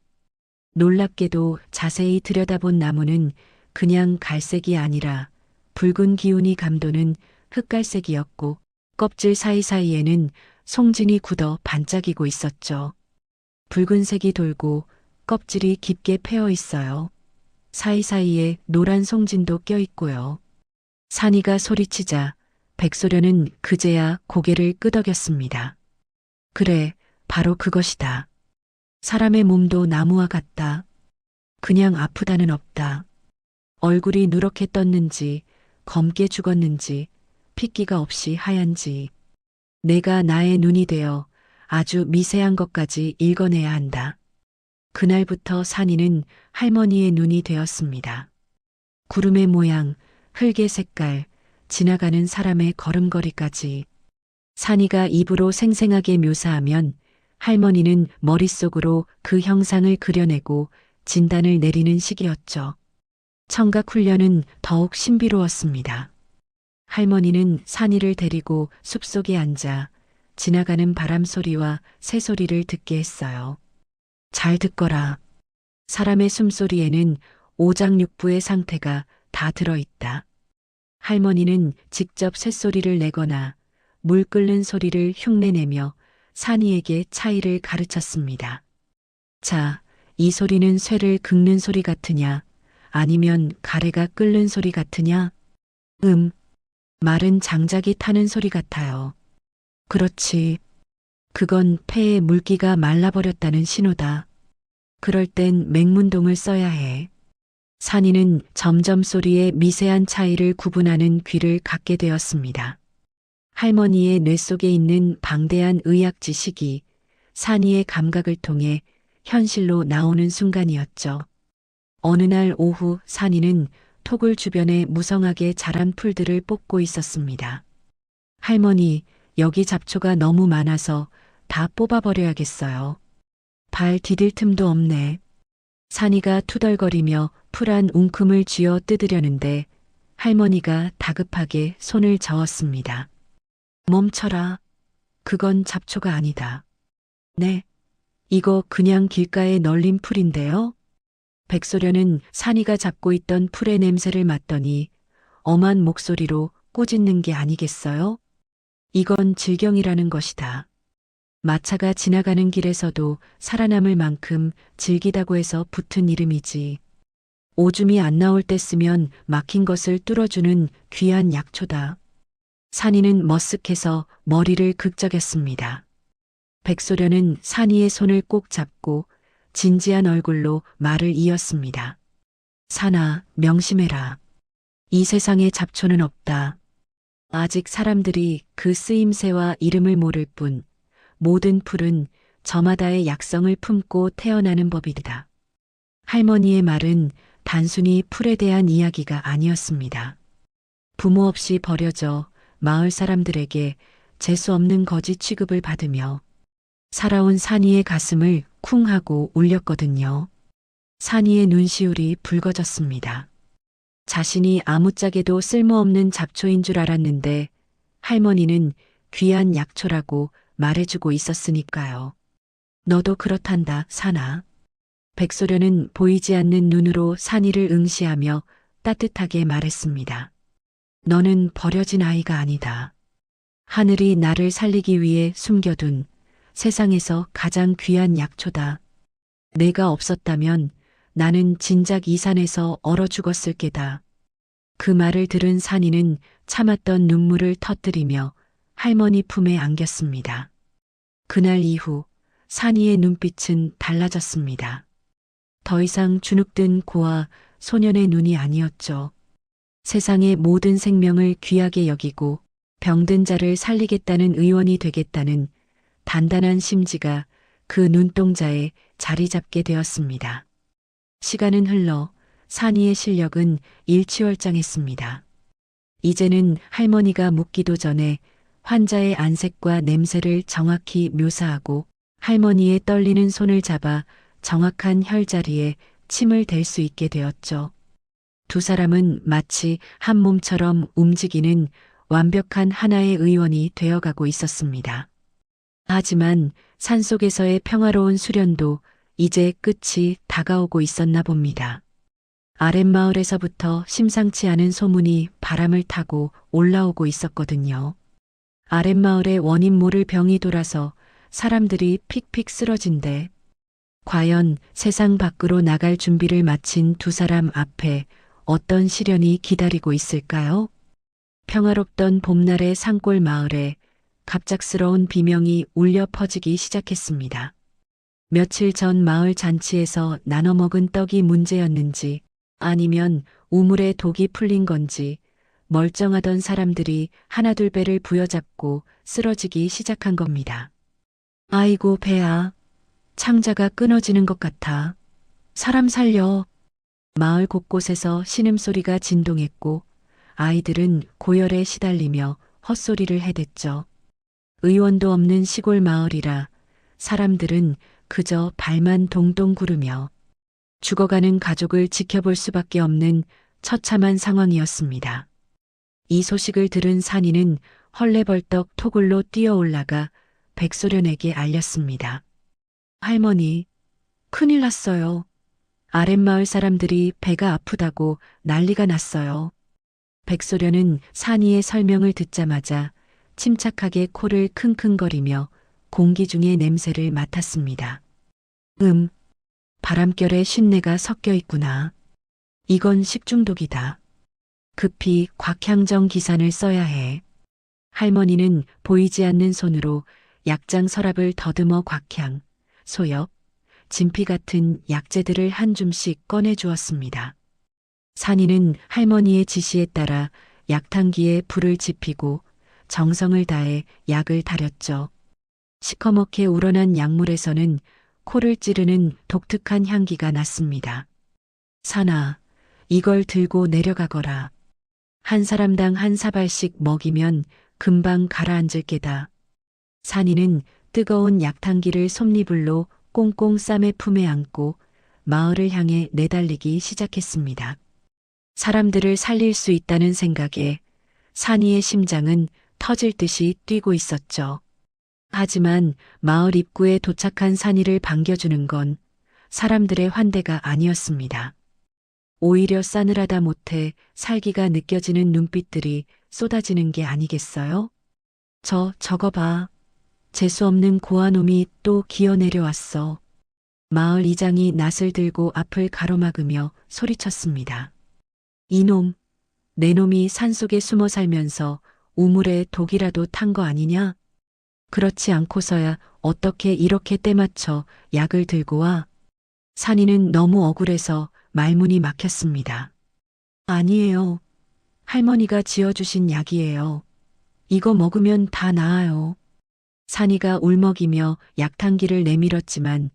놀랍게도 자세히 들여다본 나무는 그냥 갈색이 아니라 붉은 기운이 감도는 흑갈색이었고 껍질 사이사이에는 송진이 굳어 반짝이고 있었죠. 붉은색이 돌고 껍질이 깊게 패어 있어요. 사이사이에 노란 송진도 껴있고요. 산이가 소리치자 백소련은 그제야 고개를 끄덕였습니다. 그래, 바로 그것이다. 사람의 몸도 나무와 같다. 그냥 아프다는 없다. 얼굴이 누렇게 떴는지, 검게 죽었는지, 핏기가 없이 하얀지. 내가 나의 눈이 되어 아주 미세한 것까지 읽어내야 한다. 그날부터 산이는 할머니의 눈이 되었습니다. 구름의 모양, 흙의 색깔, 지나가는 사람의 걸음걸이까지. 산이가 입으로 생생하게 묘사하면 할머니는 머릿속으로 그 형상을 그려내고 진단을 내리는 시기였죠. 청각 훈련은 더욱 신비로웠습니다. 할머니는 산이를 데리고 숲속에 앉아 지나가는 바람 소리와 새 소리를 듣게 했어요. 잘 듣거라. 사람의 숨소리에는 오장육부의 상태가 다 들어있다. 할머니는 직접 쇳소리를 내거나 물 끓는 소리를 흉내내며 산이에게 차이를 가르쳤습니다. 자, 이 소리는 쇠를 긁는 소리 같으냐? 아니면 가래가 끓는 소리 같으냐? 말은 장작이 타는 소리 같아요. 그렇지. 그건 폐에 물기가 말라버렸다는 신호다. 그럴 땐 맹문동을 써야 해. 산이는 점점 소리의 미세한 차이를 구분하는 귀를 갖게 되었습니다. 할머니의 뇌 속에 있는 방대한 의학 지식이 산이의 감각을 통해 현실로 나오는 순간이었죠. 어느 날 오후 산이는 토굴 주변에 무성하게 자란 풀들을 뽑고 있었습니다. 할머니, 여기 잡초가 너무 많아서 다 뽑아버려야겠어요. 발 디딜 틈도 없네. 산이가 투덜거리며 풀 한 웅큼을 쥐어 뜯으려는데 할머니가 다급하게 손을 저었습니다. 멈춰라. 그건 잡초가 아니다. 네. 이거 그냥 길가에 널린 풀인데요. 백소련은 산이가 잡고 있던 풀의 냄새를 맡더니 엄한 목소리로 꼬짖는 게 아니겠어요? 이건 질경이라는 것이다. 마차가 지나가는 길에서도 살아남을 만큼 질기다고 해서 붙은 이름이지. 오줌이 안 나올 때 쓰면 막힌 것을 뚫어주는 귀한 약초다. 산이는 머쓱해서 머리를 극적였습니다. 백소련은 산이의 손을 꼭 잡고 진지한 얼굴로 말을 이었습니다. 산아, 명심해라. 이 세상에 잡초는 없다. 아직 사람들이 그 쓰임새와 이름을 모를 뿐 모든 풀은 저마다의 약성을 품고 태어나는 법이다. 할머니의 말은 단순히 풀에 대한 이야기가 아니었습니다. 부모 없이 버려져 마을 사람들에게 재수 없는 거지 취급을 받으며 살아온 산이의 가슴을 쿵 하고 울렸거든요. 산이의 눈시울이 붉어졌습니다. 자신이 아무짝에도 쓸모없는 잡초인 줄 알았는데 할머니는 귀한 약초라고 말해주고 있었으니까요. 너도 그렇단다, 산아. 백소련은 보이지 않는 눈으로 산이를 응시하며 따뜻하게 말했습니다. 너는 버려진 아이가 아니다. 하늘이 나를 살리기 위해 숨겨둔 세상에서 가장 귀한 약초다. 내가 없었다면 나는 진작 이 산에서 얼어 죽었을 게다. 그 말을 들은 산이는 참았던 눈물을 터뜨리며 할머니 품에 안겼습니다. 그날 이후 산이의 눈빛은 달라졌습니다. 더 이상 주눅든 고아 소년의 눈이 아니었죠. 세상의 모든 생명을 귀하게 여기고 병든 자를 살리겠다는 의원이 되겠다는 단단한 심지가 그 눈동자에 자리 잡게 되었습니다. 시간은 흘러 산이의 실력은 일취월장했습니다. 이제는 할머니가 묻기도 전에 환자의 안색과 냄새를 정확히 묘사하고 할머니의 떨리는 손을 잡아 정확한 혈자리에 침을 댈 수 있게 되었죠. 두 사람은 마치 한 몸처럼 움직이는 완벽한 하나의 의원이 되어가고 있었습니다. 하지만 산속에서의 평화로운 수련도 이제 끝이 다가오고 있었나 봅니다. 아랫마을에서부터 심상치 않은 소문이 바람을 타고 올라오고 있었거든요. 아랫마을에 원인 모를 병이 돌아서 사람들이 픽픽 쓰러진대. 과연 세상 밖으로 나갈 준비를 마친 두 사람 앞에 어떤 시련이 기다리고 있을까요? 평화롭던 봄날의 산골 마을에 갑작스러운 비명이 울려 퍼지기 시작했습니다. 며칠 전 마을 잔치에서 나눠 먹은 떡이 문제였는지 아니면 우물에 독이 풀린 건지 멀쩡하던 사람들이 하나둘 배를 부여잡고 쓰러지기 시작한 겁니다. 아이고 배야, 창자가 끊어지는 것 같아. 사람 살려. 마을 곳곳에서 신음소리가 진동했고 아이들은 고열에 시달리며 헛소리를 해댔죠. 의원도 없는 시골 마을이라 사람들은 그저 발만 동동 구르며 죽어가는 가족을 지켜볼 수밖에 없는 처참한 상황이었습니다. 이 소식을 들은 산이는 헐레벌떡 토굴로 뛰어 올라가 백소련에게 알렸습니다. 할머니, 큰일 났어요. 아랫마을 사람들이 배가 아프다고 난리가 났어요. 백소련은 산이의 설명을 듣자마자 침착하게 코를 킁킁거리며 공기 중의 냄새를 맡았습니다. 바람결에 쉰내가 섞여 있구나. 이건 식중독이다. 급히 곽향정 기산을 써야 해. 할머니는 보이지 않는 손으로 약장 서랍을 더듬어 곽향, 소엽, 진피 같은 약재들을 한 줌씩 꺼내 주었습니다. 산이는 할머니의 지시에 따라 약탕기에 불을 지피고 정성을 다해 약을 달였죠. 시커멓게 우러난 약물에서는 코를 찌르는 독특한 향기가 났습니다. 산아, 이걸 들고 내려가거라. 한 사람당 한 사발씩 먹이면 금방 가라앉을 게다. 산이는 뜨거운 약탕기를 솜니불로 꽁꽁 쌈의 품에 안고 마을을 향해 내달리기 시작했습니다. 사람들을 살릴 수 있다는 생각에 산이의 심장은 터질 듯이 뛰고 있었죠. 하지만 마을 입구에 도착한 산이를 반겨주는 건 사람들의 환대가 아니었습니다. 오히려 싸늘하다 못해 살기가 느껴지는 눈빛들이 쏟아지는 게 아니겠어요? 저거 봐. 재수없는 고아놈이 또 기어 내려왔어. 마을 이장이 낫을 들고 앞을 가로막으며 소리쳤습니다. 이놈, 내 놈이 산속에 숨어 살면서 우물에 독이라도 탄 거 아니냐? 그렇지 않고서야 어떻게 이렇게 때맞춰 약을 들고 와? 산이는 너무 억울해서 말문이 막혔습니다. 아니에요. 할머니가 지어주신 약이에요. 이거 먹으면 다 나아요. 산이가 울먹이며 약탕기를 내밀었지만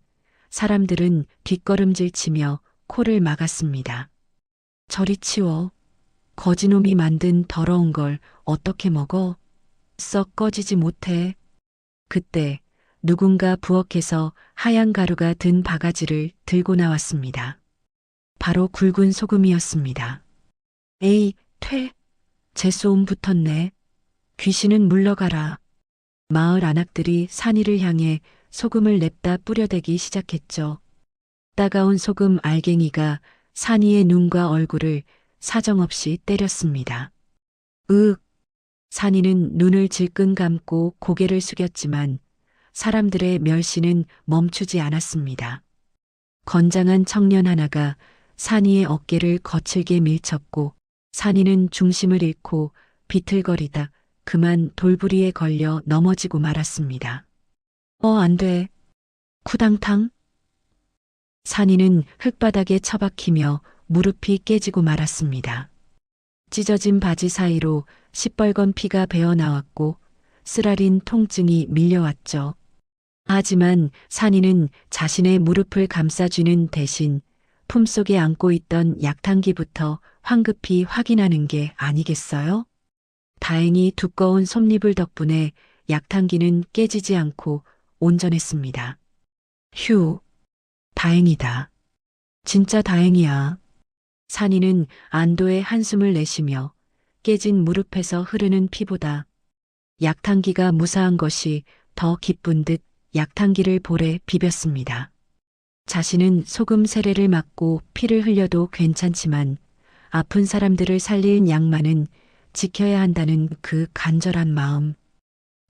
사람들은 뒷걸음질 치며 코를 막았습니다. 저리 치워. 거지놈이 만든 더러운 걸 어떻게 먹어? 썩 꺼지지 못해. 그때 누군가 부엌에서 하얀 가루가 든 바가지를 들고 나왔습니다. 바로 굵은 소금이었습니다. 에이, 재수옴 붙었네. 귀신은 물러가라. 마을 안악들이 산이를 향해 소금을 냅다 뿌려대기 시작했죠. 따가운 소금 알갱이가 산이의 눈과 얼굴을 사정없이 때렸습니다. 산이는 눈을 질끈 감고 고개를 숙였지만 사람들의 멸시는 멈추지 않았습니다. 건장한 청년 하나가 산이의 어깨를 거칠게 밀쳤고 산이는 중심을 잃고 비틀거리다 그만 돌부리에 걸려 넘어지고 말았습니다. 안 돼. 쿠당탕. 산이는 흙바닥에 처박히며 무릎이 깨지고 말았습니다. 찢어진 바지 사이로 시뻘건 피가 배어나왔고 쓰라린 통증이 밀려왔죠. 하지만 산이는 자신의 무릎을 감싸쥐는 대신 품속에 안고 있던 약탕기부터 황급히 확인하는 게 아니겠어요? 다행히 두꺼운 솜니불 덕분에 약탕기는 깨지지 않고 온전했습니다. 휴, 다행이다. 진짜 다행이야. 산이는 안도의 한숨을 내쉬며 깨진 무릎에서 흐르는 피보다 약탕기가 무사한 것이 더 기쁜 듯 약탕기를 볼에 비볐습니다. 자신은 소금 세례를 맞고 피를 흘려도 괜찮지만 아픈 사람들을 살릴 약만은 지켜야 한다는 그 간절한 마음.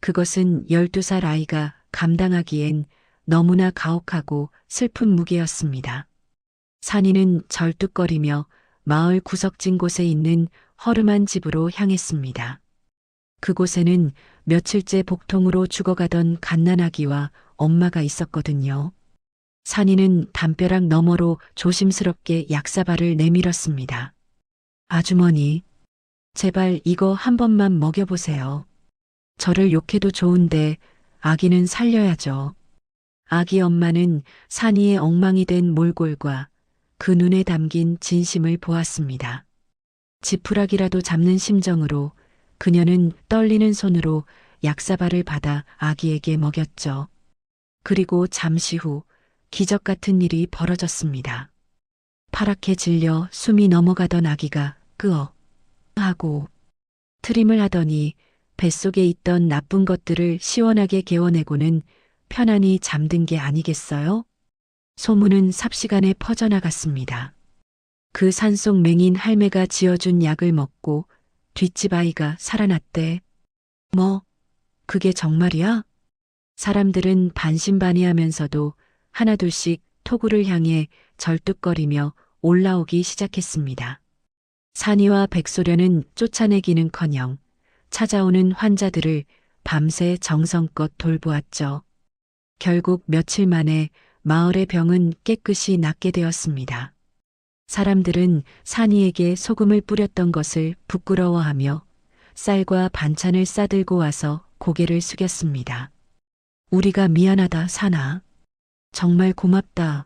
그것은 12살 아이가 감당하기엔 너무나 가혹하고 슬픈 무게였습니다. 산이는 절뚝거리며 마을 구석진 곳에 있는 허름한 집으로 향했습니다. 그곳에는 며칠째 복통으로 죽어가던 갓난아기와 엄마가 있었거든요. 산이는 담벼락 너머로 조심스럽게 약사발을 내밀었습니다. 아주머니, 제발 이거 한 번만 먹여보세요. 저를 욕해도 좋은데 아기는 살려야죠. 아기 엄마는 산이의 엉망이 된 몰골과 그 눈에 담긴 진심을 보았습니다. 지푸라기라도 잡는 심정으로 그녀는 떨리는 손으로 약사발을 받아 아기에게 먹였죠. 그리고 잠시 후 기적 같은 일이 벌어졌습니다. 파랗게 질려 숨이 넘어가던 아기가 끄어 하고 트림을 하더니 뱃속에 있던 나쁜 것들을 시원하게 개워내고는 편안히 잠든 게 아니겠어요? 소문은 삽시간에 퍼져나갔습니다. 그 산속 맹인 할매가 지어준 약을 먹고 뒷집 아이가 살아났대. 뭐, 그게 정말이야? 사람들은 반신반의하면서도 하나둘씩 토구를 향해 절뚝거리며 올라오기 시작했습니다. 산이와 백소련은 쫓아내기는커녕 찾아오는 환자들을 밤새 정성껏 돌보았죠. 결국 며칠 만에 마을의 병은 깨끗이 낫게 되었습니다. 사람들은 산이에게 소금을 뿌렸던 것을 부끄러워하며 쌀과 반찬을 싸들고 와서 고개를 숙였습니다. 우리가 미안하다, 산아. 정말 고맙다.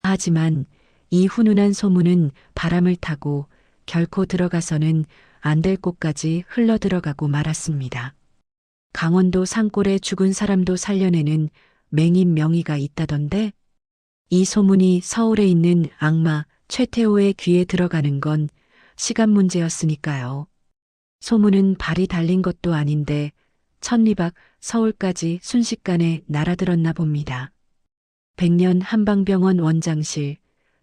하지만 이 훈훈한 소문은 바람을 타고 결코 들어가서는 안 될 곳까지 흘러들어가고 말았습니다. 강원도 산골에 죽은 사람도 살려내는 맹인 명의가 있다던데? 이 소문이 서울에 있는 악마 최태호의 귀에 들어가는 건 시간 문제였으니까요. 소문은 발이 달린 것도 아닌데 천리박 서울까지 순식간에 날아들었나 봅니다. 백년 한방병원 원장실,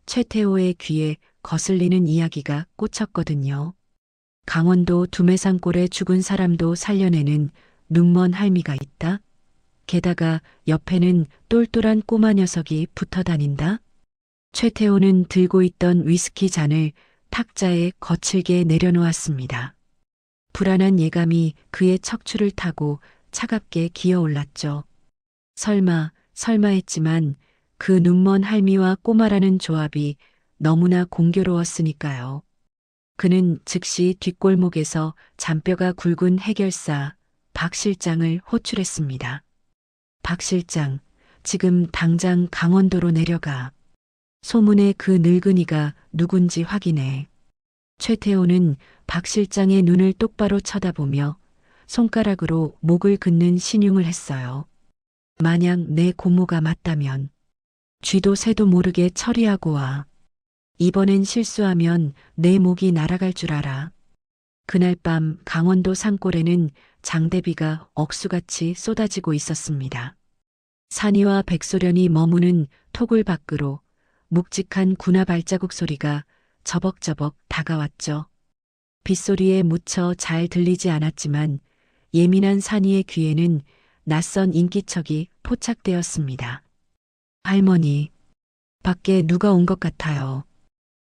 최태호의 귀에 거슬리는 이야기가 꽂혔거든요. 강원도 두매산골에 죽은 사람도 살려내는 눈먼 할미가 있다. 게다가 옆에는 똘똘한 꼬마 녀석이 붙어 다닌다. 최태호는 들고 있던 위스키 잔을 탁자에 거칠게 내려놓았습니다. 불안한 예감이 그의 척추를 타고 차갑게 기어올랐죠. 설마 했지만 그 눈먼 할미와 꼬마라는 조합이 너무나 공교로웠으니까요. 그는 즉시 뒷골목에서 잔뼈가 굵은 해결사 박 실장을 호출했습니다. 박 실장, 지금 당장 강원도로 내려가. 소문의 그 늙은이가 누군지 확인해. 최태호는 박 실장의 눈을 똑바로 쳐다보며 손가락으로 목을 긋는 신용을 했어요. 만약 내 고모가 맞다면 쥐도 새도 모르게 처리하고 와. 이번엔 실수하면 내 목이 날아갈 줄 알아. 그날 밤 강원도 산골에는 장대비가 억수같이 쏟아지고 있었습니다. 산이와 백소련이 머무는 토굴 밖으로 묵직한 군화 발자국 소리가 저벅저벅 다가왔죠. 빗소리에 묻혀 잘 들리지 않았지만 예민한 산이의 귀에는 낯선 인기척이 포착되었습니다. 할머니, 밖에 누가 온 것 같아요.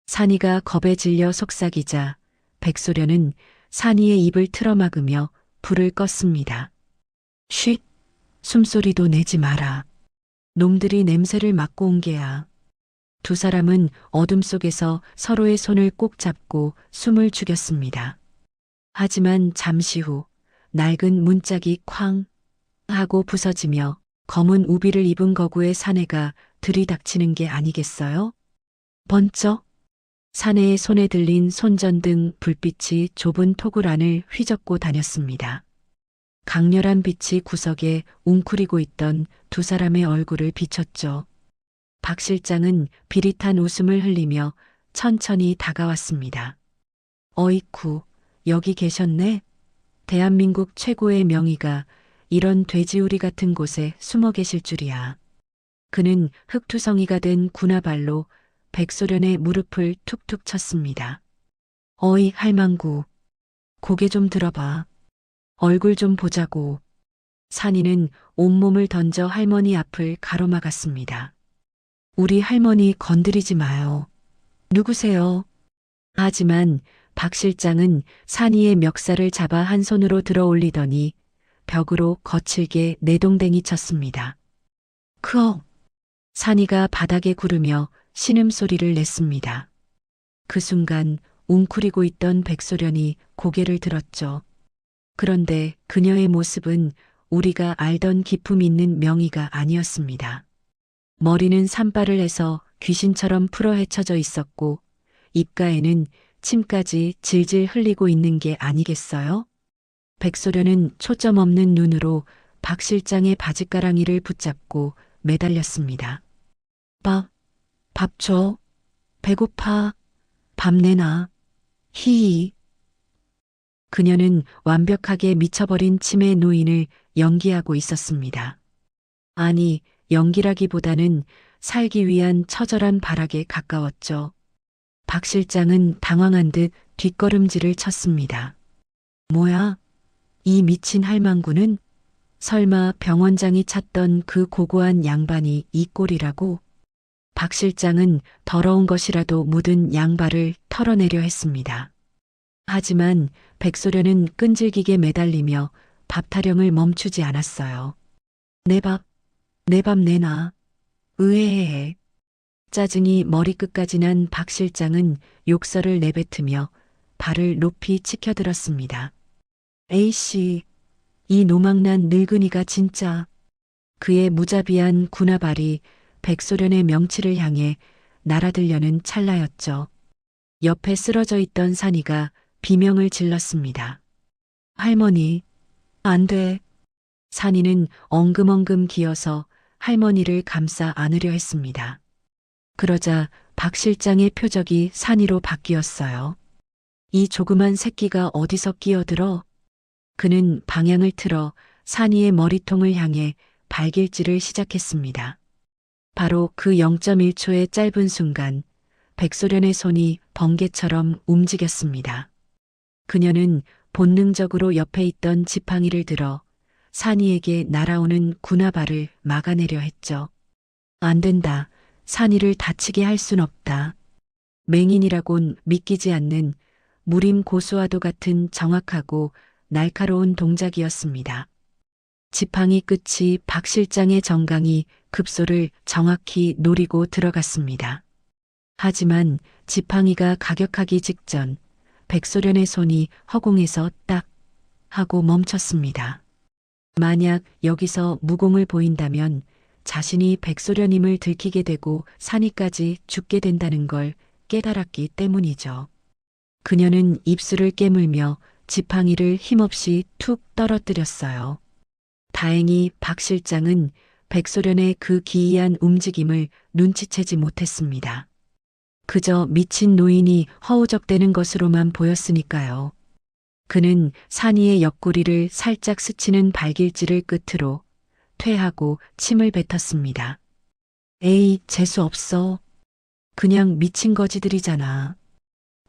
산이가 겁에 질려 속삭이자 백소련은 산이의 입을 틀어막으며 불을 껐습니다. 쉿! 숨소리도 내지 마라. 놈들이 냄새를 맡고 온 게야. 두 사람은 어둠 속에서 서로의 손을 꼭 잡고 숨을 죽였습니다. 하지만 잠시 후 낡은 문짝이 쾅 하고 부서지며 검은 우비를 입은 거구의 사내가 들이닥치는 게 아니겠어요? 번쩍 사내의 손에 들린 손전등 불빛이 좁은 토굴 안을 휘젓고 다녔습니다. 강렬한 빛이 구석에 웅크리고 있던 두 사람의 얼굴을 비췄죠. 박 실장은 비릿한 웃음을 흘리며 천천히 다가왔습니다. 어이쿠, 여기 계셨네? 대한민국 최고의 명의가 이런 돼지우리 같은 곳에 숨어 계실 줄이야. 그는 흙투성이가 된 군화발로 백소련의 무릎을 툭툭 쳤습니다. 어이 할망구, 고개 좀 들어봐. 얼굴 좀 보자고. 산이는 온몸을 던져 할머니 앞을 가로막았습니다. 우리 할머니 건드리지 마요. 누구세요? 하지만 박 실장은 산이의 멱살을 잡아 한 손으로 들어 올리더니 벽으로 거칠게 내동댕이 쳤습니다. 크어! 산이가 바닥에 구르며 신음소리를 냈습니다. 그 순간 웅크리고 있던 백소련이 고개를 들었죠. 그런데 그녀의 모습은 우리가 알던 기품 있는 명의가 아니었습니다. 머리는 산발을 해서 귀신처럼 풀어 헤쳐져 있었고 입가에는 침까지 질질 흘리고 있는 게 아니겠어요? 백소련은 초점 없는 눈으로 박 실장의 바짓가랑이를 붙잡고 매달렸습니다. 밥 줘. 배고파. 밥 내놔. 히히. 그녀는 완벽하게 미쳐버린 치매 노인을 연기하고 있었습니다. 아니, 연기라기보다는 살기 위한 처절한 발악에 가까웠죠. 박 실장은 당황한 듯 뒷걸음질을 쳤습니다. 뭐야? 이 미친 할망구는 설마 병원장이 찾던 그 고고한 양반이 이 꼴이라고? 박 실장은 더러운 것이라도 묻은 양발을 털어내려 했습니다. 하지만 백소련은 끈질기게 매달리며 밥 타령을 멈추지 않았어요. 내 밥 내놔. 의해해. 짜증이 머리끝까지 난 박 실장은 욕설을 내뱉으며 발을 높이 치켜들었습니다. 에이씨, 이 노망난 늙은이가 진짜. 그의 무자비한 군화발이 백소련의 명치를 향해 날아들려는 찰나였죠. 옆에 쓰러져 있던 산이가 비명을 질렀습니다. 할머니, 안 돼. 산이는 엉금엉금 기어서 할머니를 감싸 안으려 했습니다. 그러자 박 실장의 표적이 산이로 바뀌었어요. 이 조그만 새끼가 어디서 끼어들어? 그는 방향을 틀어 산이의 머리통을 향해 발길질을 시작했습니다. 바로 그 0.1초의 짧은 순간 백소련의 손이 번개처럼 움직였습니다. 그녀는 본능적으로 옆에 있던 지팡이를 들어 산이에게 날아오는 군화발을 막아내려 했죠. 안 된다. 산이를 다치게 할 순 없다. 맹인이라곤 믿기지 않는 무림 고수와도 같은 정확하고 날카로운 동작이었습니다. 지팡이 끝이 박 실장의 정강이 급소를 정확히 노리고 들어갔습니다. 하지만 지팡이가 가격하기 직전 백소련의 손이 허공에서 딱 하고 멈췄습니다. 만약 여기서 무공을 보인다면 자신이 백소련임을 들키게 되고 산이까지 죽게 된다는 걸 깨달았기 때문이죠. 그녀는 입술을 깨물며 지팡이를 힘없이 툭 떨어뜨렸어요. 다행히 박 실장은 백소련의 그 기이한 움직임을 눈치채지 못했습니다. 그저 미친 노인이 허우적대는 것으로만 보였으니까요. 그는 산이의 옆구리를 살짝 스치는 발길질을 끝으로 퇴하고 침을 뱉었습니다. 에이, 재수 없어. 그냥 미친 거지들이잖아.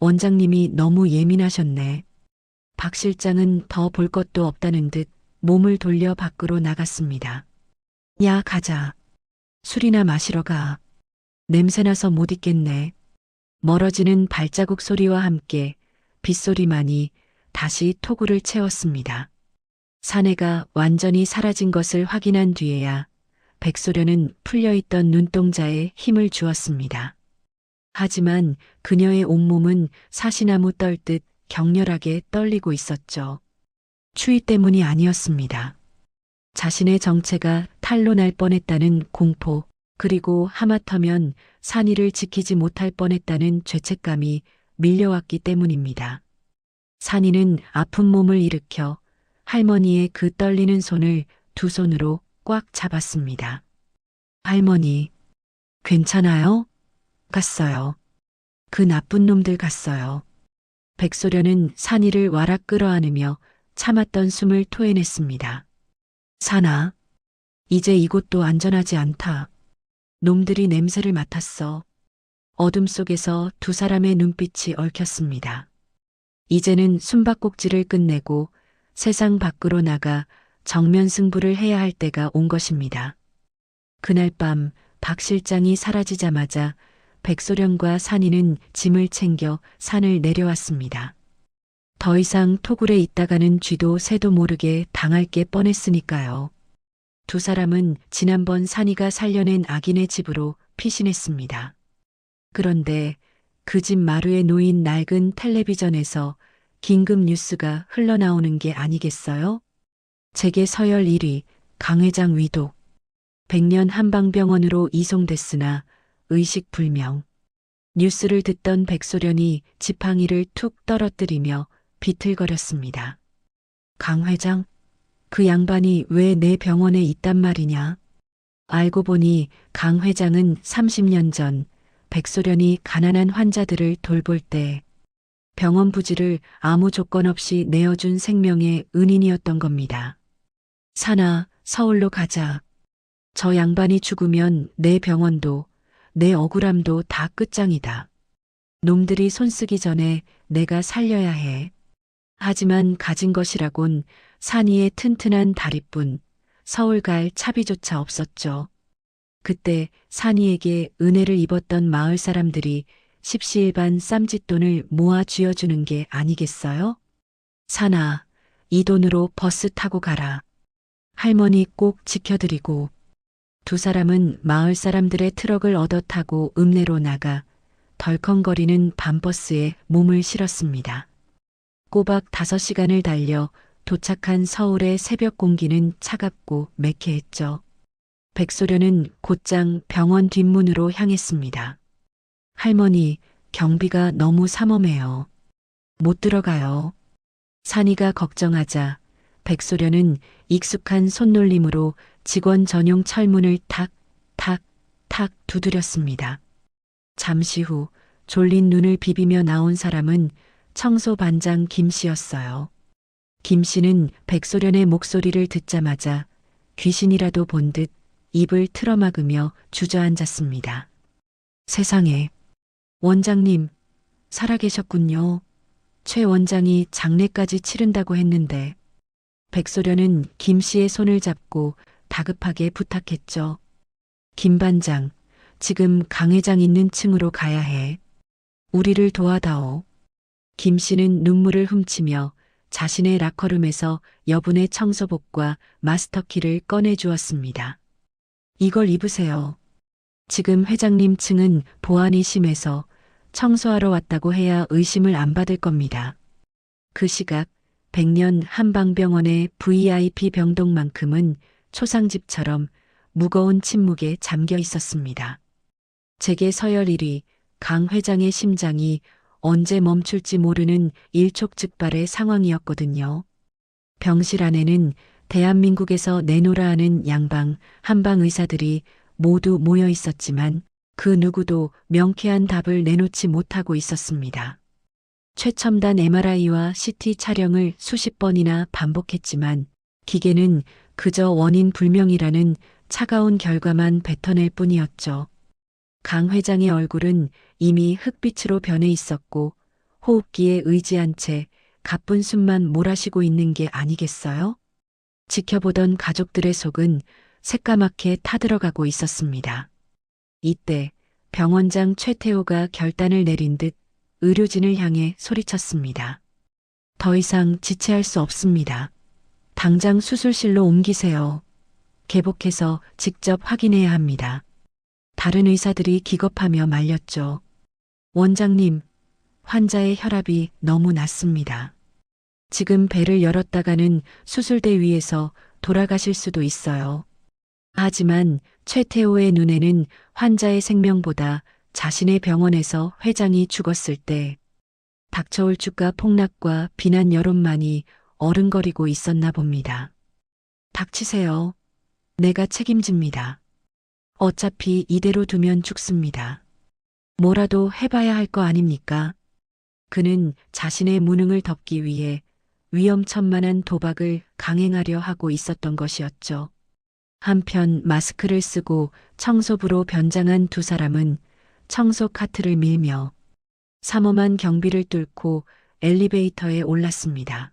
원장님이 너무 예민하셨네. 박 실장은 더 볼 것도 없다는 듯 몸을 돌려 밖으로 나갔습니다. 야, 가자. 술이나 마시러 가. 냄새나서 못 있겠네. 멀어지는 발자국 소리와 함께 빗소리만이 다시 토구를 채웠습니다. 사내가 완전히 사라진 것을 확인한 뒤에야 백소련은 풀려있던 눈동자에 힘을 주었습니다. 하지만 그녀의 온몸은 사시나무 떨듯 격렬하게 떨리고 있었죠. 추위 때문이 아니었습니다. 자신의 정체가 탄로 날 뻔했다는 공포, 그리고 하마터면 산이를 지키지 못할 뻔했다는 죄책감이 밀려왔기 때문입니다. 산이는 아픈 몸을 일으켜 할머니의 그 떨리는 손을 두 손으로 꽉 잡았습니다. 할머니, 괜찮아요? 갔어요. 그 나쁜 놈들 갔어요. 백소련은 산이를 와락 끌어안으며 참았던 숨을 토해냈습니다. 산아, 이제 이곳도 안전하지 않다. 놈들이 냄새를 맡았어. 어둠 속에서 두 사람의 눈빛이 얽혔습니다. 이제는 숨바꼭질을 끝내고 세상 밖으로 나가 정면 승부를 해야 할 때가 온 것입니다. 그날 밤 박 실장이 사라지자마자 백소련과 산이는 짐을 챙겨 산을 내려왔습니다. 더 이상 토굴에 있다가는 쥐도 새도 모르게 당할 게 뻔했으니까요. 두 사람은 지난번 산이가 살려낸 악인의 집으로 피신했습니다. 그런데 그 집 마루에 놓인 낡은 텔레비전에서 긴급 뉴스가 흘러나오는 게 아니겠어요? 재계 서열 1위 강 회장 위독. 100년 한방병원으로 이송됐으나 의식불명. 뉴스를 듣던 백소련이 지팡이를 툭 떨어뜨리며 비틀거렸습니다. 강 회장? 그 양반이 왜 내 병원에 있단 말이냐? 알고 보니 강 회장은 30년 전 백소련이 가난한 환자들을 돌볼 때 병원 부지를 아무 조건 없이 내어준 생명의 은인이었던 겁니다. 산아, 서울로 가자. 저 양반이 죽으면 내 병원도 내 억울함도 다 끝장이다. 놈들이 손쓰기 전에 내가 살려야 해. 하지만 가진 것이라곤 산이의 튼튼한 다리뿐 서울 갈 차비조차 없었죠. 그때 산이에게 은혜를 입었던 마을 사람들이 십시일반 쌈짓돈을 모아 쥐어주는 게 아니겠어요? 산아, 이 돈으로 버스 타고 가라. 할머니 꼭 지켜드리고. 두 사람은 마을 사람들의 트럭을 얻어 타고 읍내로 나가 덜컹거리는 밤버스에 몸을 실었습니다. 꼬박 5시간을 달려 도착한 서울의 새벽 공기는 차갑고 매캐했죠. 백소련은 곧장 병원 뒷문으로 향했습니다. 할머니, 경비가 너무 삼엄해요. 못 들어가요. 산이가 걱정하자 백소련은 익숙한 손놀림으로 직원 전용 철문을 탁, 탁, 탁 두드렸습니다. 잠시 후 졸린 눈을 비비며 나온 사람은 청소반장 김 씨였어요. 김 씨는 백소련의 목소리를 듣자마자 귀신이라도 본 듯 입을 틀어막으며 주저앉았습니다. 세상에, 원장님, 살아계셨군요. 최 원장이 장례까지 치른다고 했는데. 백소련은 김 씨의 손을 잡고 다급하게 부탁했죠. 김 반장, 지금 강 회장 있는 층으로 가야 해. 우리를 도와다오. 김 씨는 눈물을 훔치며 자신의 라커룸에서 여분의 청소복과 마스터키를 꺼내 주었습니다. 이걸 입으세요. 지금 회장님 층은 보안이 심해서 청소하러 왔다고 해야 의심을 안 받을 겁니다. 그 시각 백년 한방병원의 VIP 병동만큼은 초상집처럼 무거운 침묵에 잠겨 있었습니다. 제게 서열 1위 강 회장의 심장이 언제 멈출지 모르는 일촉즉발의 상황이었거든요. 병실 안에는 대한민국에서 내노라 하는 양방, 한방 의사들이 모두 모여 있었지만 그 누구도 명쾌한 답을 내놓지 못하고 있었습니다. 최첨단 MRI와 CT 촬영을 수십 번이나 반복했지만 기계는 그저 원인 불명이라는 차가운 결과만 뱉어낼 뿐이었죠. 강 회장의 얼굴은 이미 흑빛으로 변해 있었고 호흡기에 의지한 채 가쁜 숨만 몰아쉬고 있는 게 아니겠어요? 지켜보던 가족들의 속은 새까맣게 타들어가고 있었습니다. 이때 병원장 최태호가 결단을 내린 듯 의료진을 향해 소리쳤습니다. 더 이상 지체할 수 없습니다. 당장 수술실로 옮기세요. 개복해서 직접 확인해야 합니다. 다른 의사들이 기겁하며 말렸죠. 원장님, 환자의 혈압이 너무 낮습니다. 지금 배를 열었다가는 수술대 위에서 돌아가실 수도 있어요. 하지만 최태호의 눈에는 환자의 생명보다 자신의 병원에서 회장이 죽었을 때 닥쳐올 주가 폭락과 비난 여론만이 어른거리고 있었나 봅니다. 닥치세요. 내가 책임집니다. 어차피 이대로 두면 죽습니다. 뭐라도 해봐야 할 거 아닙니까? 그는 자신의 무능을 덮기 위해 위험천만한 도박을 강행하려 하고 있었던 것이었죠. 한편 마스크를 쓰고 청소부로 변장한 두 사람은 청소 카트를 밀며 삼엄한 경비를 뚫고 엘리베이터에 올랐습니다.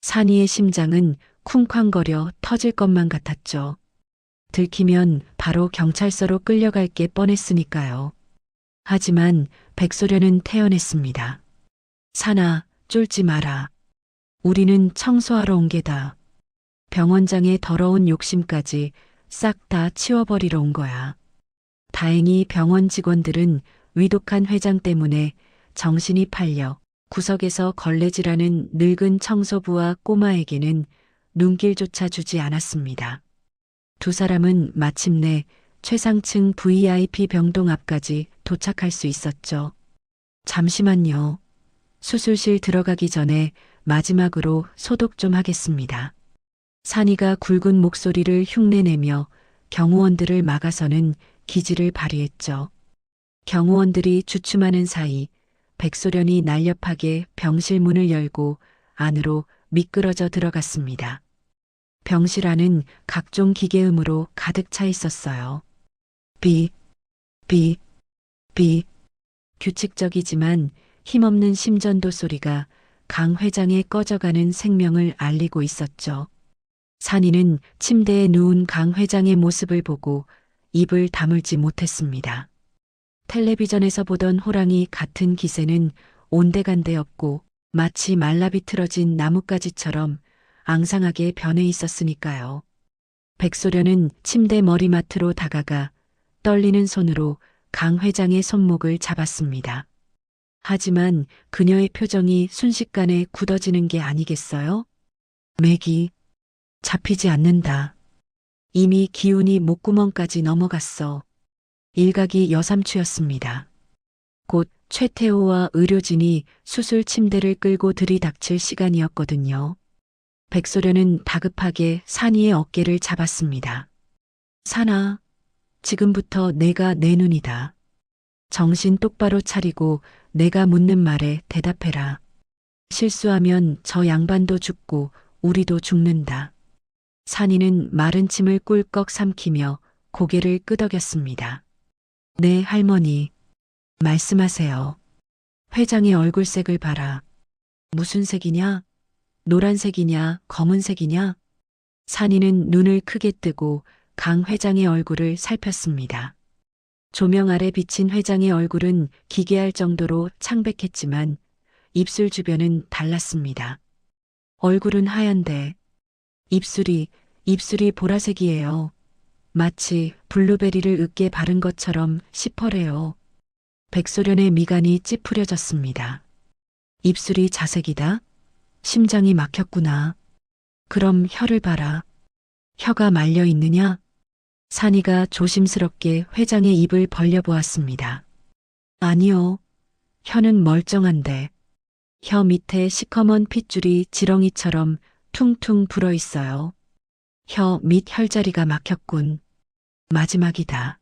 산이의 심장은 쿵쾅거려 터질 것만 같았죠. 들키면 바로 경찰서로 끌려갈 게 뻔했으니까요. 하지만 백소련은 태연했습니다. 산아, 쫄지 마라. 우리는 청소하러 온 게다. 병원장의 더러운 욕심까지 싹 다 치워버리러 온 거야. 다행히 병원 직원들은 위독한 회장 때문에 정신이 팔려 구석에서 걸레질하는 늙은 청소부와 꼬마에게는 눈길조차 주지 않았습니다. 두 사람은 마침내 최상층 VIP 병동 앞까지 도착할 수 있었죠. 잠시만요. 수술실 들어가기 전에 마지막으로 소독 좀 하겠습니다. 산이가 굵은 목소리를 흉내내며 경호원들을 막아서는 기지를 발휘했죠. 경호원들이 주춤하는 사이 백소련이 날렵하게 병실 문을 열고 안으로 미끄러져 들어갔습니다. 병실 안은 각종 기계음으로 가득 차 있었어요. 비, 비, 비. 규칙적이지만 힘없는 심전도 소리가 강 회장의 꺼져가는 생명을 알리고 있었죠. 산이는 침대에 누운 강 회장의 모습을 보고 입을 다물지 못했습니다. 텔레비전에서 보던 호랑이 같은 기세는 온데간데 없고 마치 말라비틀어진 나뭇가지처럼 앙상하게 변해 있었으니까요. 백소련은 침대 머리맡으로 다가가 떨리는 손으로 강 회장의 손목을 잡았습니다. 하지만 그녀의 표정이 순식간에 굳어지는 게 아니겠어요? 맥이 잡히지 않는다. 이미 기운이 목구멍까지 넘어갔어. 일각이 여삼추였습니다. 곧 최태호와 의료진이 수술 침대를 끌고 들이닥칠 시간이었거든요. 백소련은 다급하게 산이의 어깨를 잡았습니다. 산아, 지금부터 내가 내 눈이다. 정신 똑바로 차리고 내가 묻는 말에 대답해라. 실수하면 저 양반도 죽고 우리도 죽는다. 산이는 마른 침을 꿀꺽 삼키며 고개를 끄덕였습니다. 네, 할머니. 말씀하세요. 회장의 얼굴색을 봐라. 무슨 색이냐? 노란색이냐, 검은색이냐? 산이는 눈을 크게 뜨고 강 회장의 얼굴을 살폈습니다. 조명 아래 비친 회장의 얼굴은 기괴할 정도로 창백했지만 입술 주변은 달랐습니다. 얼굴은 하얀데 입술이 보라색이에요. 마치 블루베리를 으깨 바른 것처럼 시퍼래요. 백소련의 미간이 찌푸려졌습니다. 입술이 자색이다? 심장이 막혔구나. 그럼 혀를 봐라. 혀가 말려 있느냐? 산이가 조심스럽게 회장의 입을 벌려보았습니다. 아니요. 혀는 멀쩡한데 혀 밑에 시커먼 핏줄이 지렁이처럼 퉁퉁 불어 있어요. 혀 밑 혈자리가 막혔군. 마지막이다.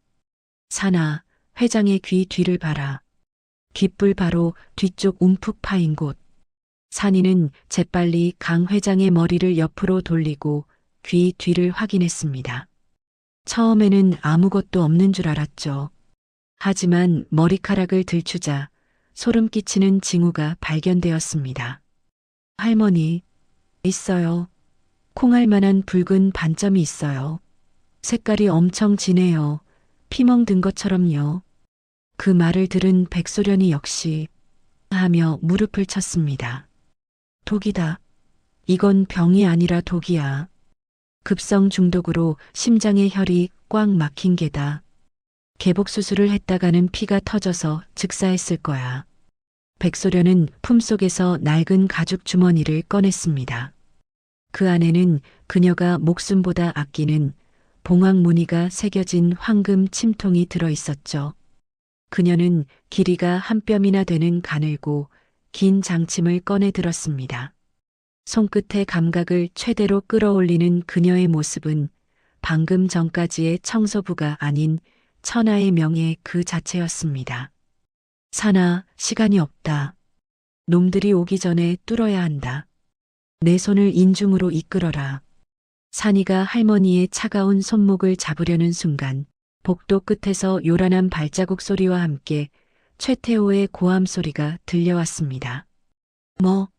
산아, 회장의 귀 뒤를 봐라. 귓불 바로 뒤쪽 움푹 파인 곳. 산이는 재빨리 강 회장의 머리를 옆으로 돌리고 귀 뒤를 확인했습니다. 처음에는 아무것도 없는 줄 알았죠. 하지만 머리카락을 들추자 소름 끼치는 징후가 발견되었습니다. 할머니, 있어요. 콩알만한 붉은 반점이 있어요. 색깔이 엄청 진해요. 피멍 든 것처럼요. 그 말을 들은 백소련이 역시 하며 무릎을 쳤습니다. 독이다. 이건 병이 아니라 독이야. 급성 중독으로 심장의 혈이 꽉 막힌 게다. 개복 수술을 했다가는 피가 터져서 즉사했을 거야. 백소련은 품속에서 낡은 가죽 주머니를 꺼냈습니다. 그 안에는 그녀가 목숨보다 아끼는 봉황 무늬가 새겨진 황금 침통이 들어 있었죠. 그녀는 길이가 한 뼘이나 되는 가늘고 긴 장침을 꺼내 들었습니다. 손끝의 감각을 최대로 끌어올리는 그녀의 모습은 방금 전까지의 청소부가 아닌 천하의 명예 그 자체였습니다. 산아, 시간이 없다. 놈들이 오기 전에 뚫어야 한다. 내 손을 인중으로 이끌어라. 산이가 할머니의 차가운 손목을 잡으려는 순간 복도 끝에서 요란한 발자국 소리와 함께 최태호의 고함 소리가 들려왔습니다. 뭐?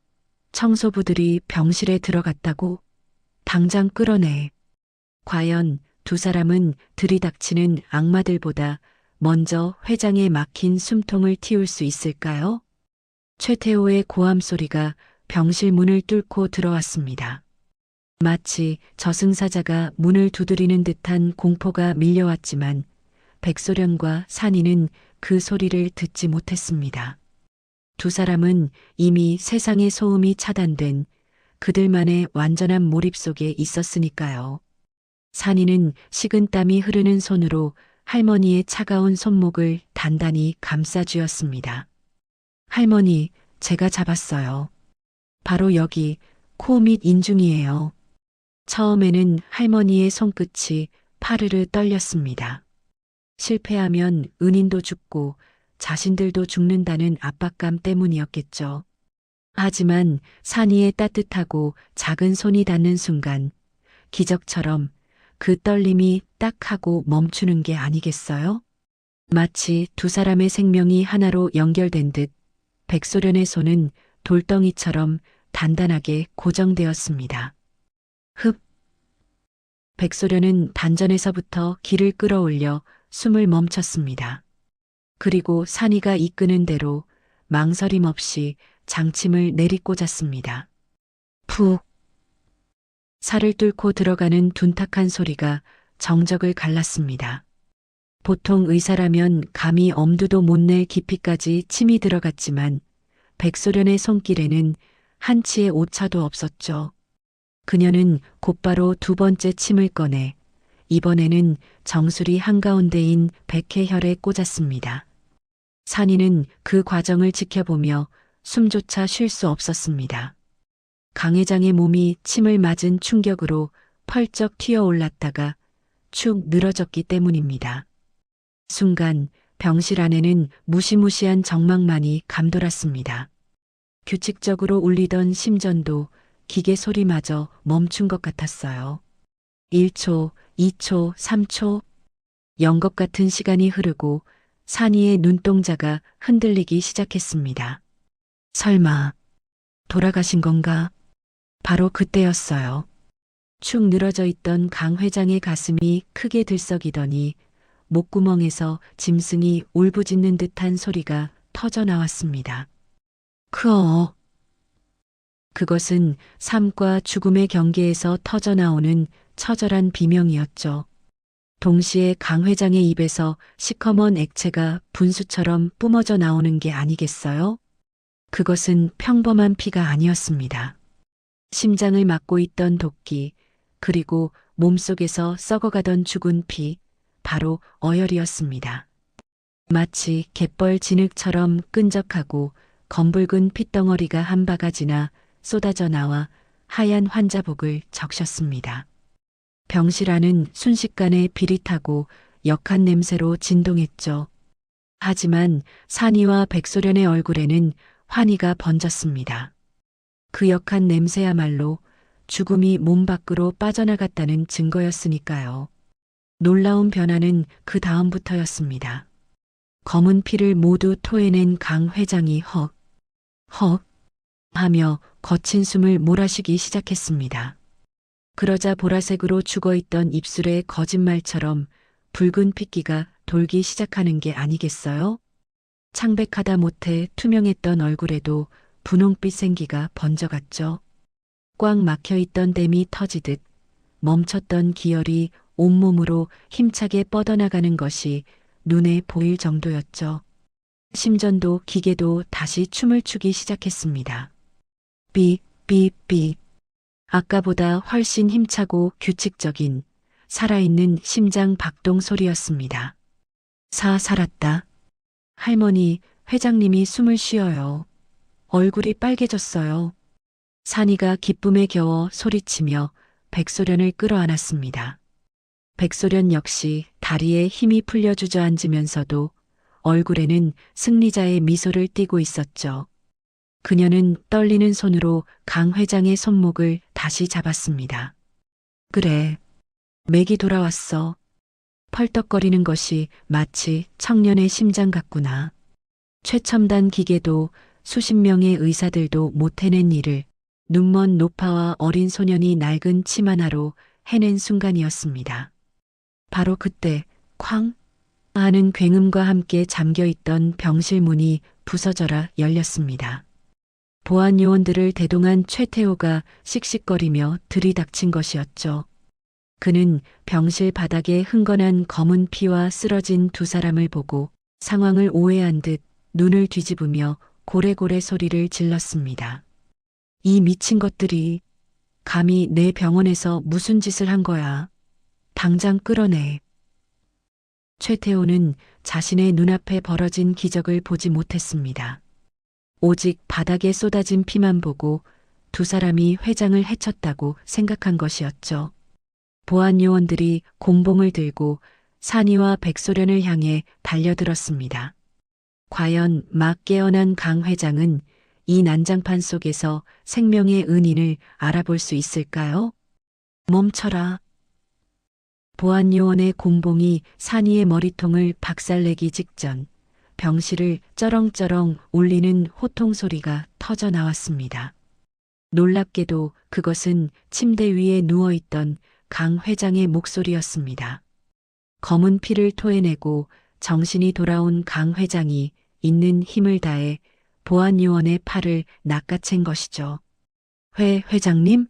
청소부들이 병실에 들어갔다고? 당장 끌어내. 과연 두 사람은 들이닥치는 악마들보다 먼저 회장에 막힌 숨통을 틔울 수 있을까요? 최태호의 고함 소리가 병실 문을 뚫고 들어왔습니다. 마치 저승사자가 문을 두드리는 듯한 공포가 밀려왔지만 백소련과 산이는 그 소리를 듣지 못했습니다. 두 사람은 이미 세상의 소음이 차단된 그들만의 완전한 몰입 속에 있었으니까요. 산이는 식은땀이 흐르는 손으로 할머니의 차가운 손목을 단단히 감싸쥐었습니다. 할머니, 제가 잡았어요. 바로 여기 코 밑 인중이에요. 처음에는 할머니의 손끝이 파르르 떨렸습니다. 실패하면 은인도 죽고 자신들도 죽는다는 압박감 때문이었겠죠. 하지만 산이의 따뜻하고 작은 손이 닿는 순간 기적처럼 그 떨림이 딱 하고 멈추는 게 아니겠어요? 마치 두 사람의 생명이 하나로 연결된 듯 백소련의 손은 돌덩이처럼 단단하게 고정되었습니다. 흡. 백소련은 단전에서부터 기를 끌어올려 숨을 멈췄습니다. 그리고 산이가 이끄는 대로 망설임 없이 장침을 내리꽂았습니다. 푹. 살을 뚫고 들어가는 둔탁한 소리가 정적을 갈랐습니다. 보통 의사라면 감히 엄두도 못 낼 깊이까지 침이 들어갔지만 백소련의 손길에는 한치의 오차도 없었죠. 그녀는 곧바로 두 번째 침을 꺼내 이번에는 정수리 한가운데인 백회혈에 꽂았습니다. 산이는 그 과정을 지켜보며 숨조차 쉴 수 없었습니다. 강 회장의 몸이 침을 맞은 충격으로 펄쩍 튀어올랐다가 축 늘어졌기 때문입니다. 순간 병실 안에는 무시무시한 정막만이 감돌았습니다. 규칙적으로 울리던 심전도 기계 소리마저 멈춘 것 같았어요. 1초, 2초, 3초. 연것 같은 시간이 흐르고 산이의 눈동자가 흔들리기 시작했습니다. 설마 돌아가신 건가? 바로 그때였어요. 축 늘어져 있던 강 회장의 가슴이 크게 들썩이더니 목구멍에서 짐승이 울부짖는 듯한 소리가 터져 나왔습니다. 크어. 그것은 삶과 죽음의 경계에서 터져 나오는 처절한 비명이었죠. 동시에 강 회장의 입에서 시커먼 액체가 분수처럼 뿜어져 나오는 게 아니겠어요? 그것은 평범한 피가 아니었습니다. 심장을 막고 있던 도끼, 그리고 몸속에서 썩어가던 죽은 피, 바로 어혈이었습니다. 마치 갯벌 진흙처럼 끈적하고 검붉은 핏덩어리가 한 바가지나 쏟아져 나와 하얀 환자복을 적셨습니다. 병실 안은 순식간에 비릿하고 역한 냄새로 진동했죠. 하지만 산이와 백소련의 얼굴에는 환희가 번졌습니다. 그 역한 냄새야말로 죽음이 몸 밖으로 빠져나갔다는 증거였으니까요. 놀라운 변화는 그 다음부터였습니다. 검은 피를 모두 토해낸 강 회장이 헉 하며 거친 숨을 몰아쉬기 시작했습니다. 그러자 보라색으로 죽어있던 입술에 거짓말처럼 붉은 핏기가 돌기 시작하는 게 아니겠어요? 창백하다 못해 투명했던 얼굴에도 분홍빛 생기가 번져갔죠. 꽉 막혀있던 댐이 터지듯 멈췄던 기혈이 온몸으로 힘차게 뻗어나가는 것이 눈에 보일 정도였죠. 심전도 기계도 다시 춤을 추기 시작했습니다. 삐. 아까보다 훨씬 힘차고 규칙적인 살아있는 심장 박동 소리였습니다. 살았다. 할머니, 회장님이 숨을 쉬어요. 얼굴이 빨개졌어요. 산이가 기쁨에 겨워 소리치며 백소련을 끌어안았습니다. 백소련 역시 다리에 힘이 풀려 주저앉으면서도 얼굴에는 승리자의 미소를 띠고 있었죠. 그녀는 떨리는 손으로 강 회장의 손목을 다시 잡았습니다. 그래, 맥이 돌아왔어. 펄떡거리는 것이 마치 청년의 심장 같구나. 최첨단 기계도 수십 명의 의사들도 못 해낸 일을 눈먼 노파와 어린 소년이 낡은 침 하나로 해낸 순간이었습니다. 바로 그때 쾅 하는 굉음과 함께 잠겨있던 병실 문이 부서져라 열렸습니다. 보안 요원들을 대동한 최태호가 씩씩거리며 들이닥친 것이었죠. 그는 병실 바닥에 흥건한 검은 피와 쓰러진 두 사람을 보고 상황을 오해한 듯 눈을 뒤집으며 고래고래 소리를 질렀습니다. 이 미친 것들이 감히 내 병원에서 무슨 짓을 한 거야. 당장 끌어내. 최태호는 자신의 눈앞에 벌어진 기적을 보지 못했습니다. 오직 바닥에 쏟아진 피만 보고 두 사람이 회장을 해쳤다고 생각한 것이었죠. 보안 요원들이 곤봉을 들고 산이와 백소련을 향해 달려들었습니다. 과연 막 깨어난 강 회장은 이 난장판 속에서 생명의 은인을 알아볼 수 있을까요? 멈춰라. 보안 요원의 곤봉이 산이의 머리통을 박살내기 직전 병실을 쩌렁쩌렁 울리는 호통 소리가 터져 나왔습니다. 놀랍게도 그것은 침대 위에 누워있던 강 회장의 목소리였습니다. 검은 피를 토해내고 정신이 돌아온 강 회장이 있는 힘을 다해 보안 요원의 팔을 낚아챈 것이죠. 회장님?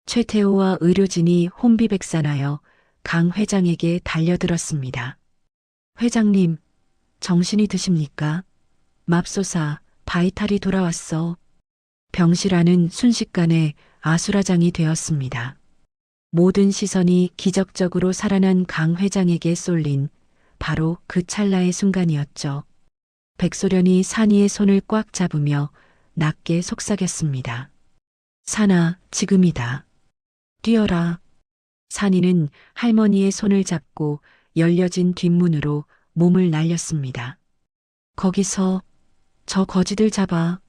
최태호와 의료진이 혼비백산하여 강 회장에게 달려들었습니다. 회장님, 정신이 드십니까? 맙소사, 바이탈이 돌아왔어. 병실 안은 순식간에 아수라장이 되었습니다. 모든 시선이 기적적으로 살아난 강 회장에게 쏠린 바로 그 찰나의 순간이었죠. 백소련이 산이의 손을 꽉 잡으며 낮게 속삭였습니다. 산아, 지금이다. 뛰어라. 산이는 할머니의 손을 잡고 열려진 뒷문으로 몸을 날렸습니다. 거기서 저 거지들 잡아.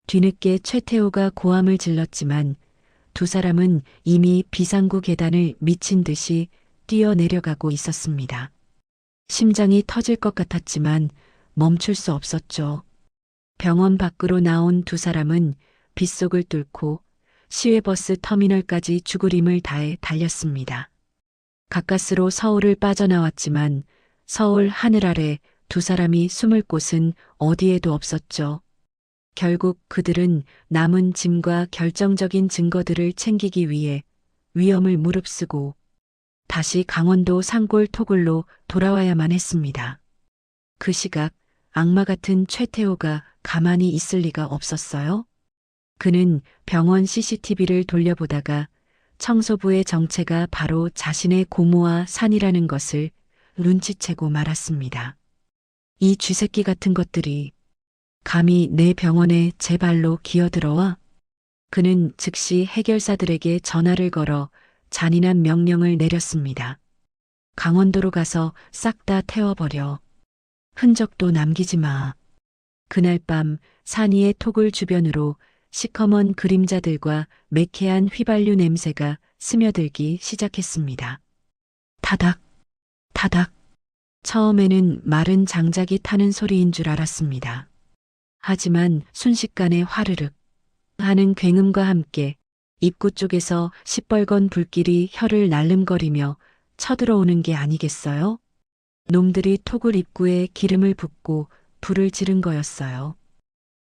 뒤늦게 최태호가 고함을 질렀지만 두 사람은 이미 비상구 계단을 미친 듯이 뛰어내려가고 있었습니다. 심장이 터질 것 같았지만 멈출 수 없었죠. 병원 밖으로 나온 두 사람은 빗속을 뚫고 시외버스 터미널까지 죽을 힘을 다해 달렸습니다. 가까스로 서울을 빠져나왔지만 서울 하늘 아래 두 사람이 숨을 곳은 어디에도 없었죠. 결국 그들은 남은 짐과 결정적인 증거들을 챙기기 위해 위험을 무릅쓰고 다시 강원도 산골 토굴로 돌아와야만 했습니다. 그 시각 악마 같은 최태호가 가만히 있을 리가 없었어요. 그는 병원 CCTV를 돌려보다가 청소부의 정체가 바로 자신의 고모와 산이라는 것을 눈치채고 말았습니다. 이 쥐새끼 같은 것들이 감히 내 병원에 제 발로 기어들어와? 그는 즉시 해결사들에게 전화를 걸어 잔인한 명령을 내렸습니다. 강원도로 가서 싹 다 태워버려. 흔적도 남기지 마. 그날 밤 산이의 토굴 주변으로 시커먼 그림자들과 매캐한 휘발유 냄새가 스며들기 시작했습니다. 타닥, 타닥. 처음에는 마른 장작이 타는 소리인 줄 알았습니다. 하지만 순식간에 화르륵 하는 굉음과 함께 입구 쪽에서 시뻘건 불길이 혀를 날름거리며 쳐들어오는 게 아니겠어요? 놈들이 토굴 입구에 기름을 붓고 불을 지른 거였어요.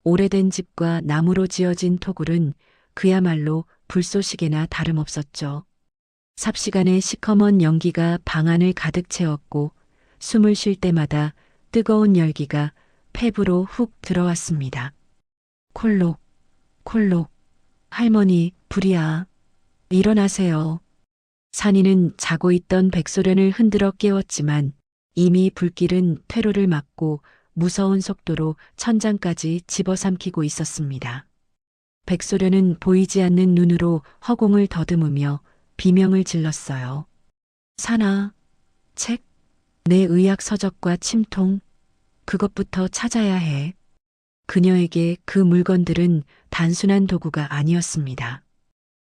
오래된 집과 나무로 지어진 토굴은 그야말로 불쏘시개나 다름없었죠. 삽시간에 시커먼 연기가 방 안을 가득 채웠고 숨을 쉴 때마다 뜨거운 열기가 폐부로 훅 들어왔습니다. 콜록, 콜록, 할머니, 불이야. 일어나세요. 산이는 자고 있던 백소련을 흔들어 깨웠지만 이미 불길은 퇴로를 막고 무서운 속도로 천장까지 집어삼키고 있었습니다. 백소련은 보이지 않는 눈으로 허공을 더듬으며 비명을 질렀어요. 산아, 책, 내 의학 서적과 침통, 그것부터 찾아야 해. 그녀에게 그 물건들은 단순한 도구가 아니었습니다.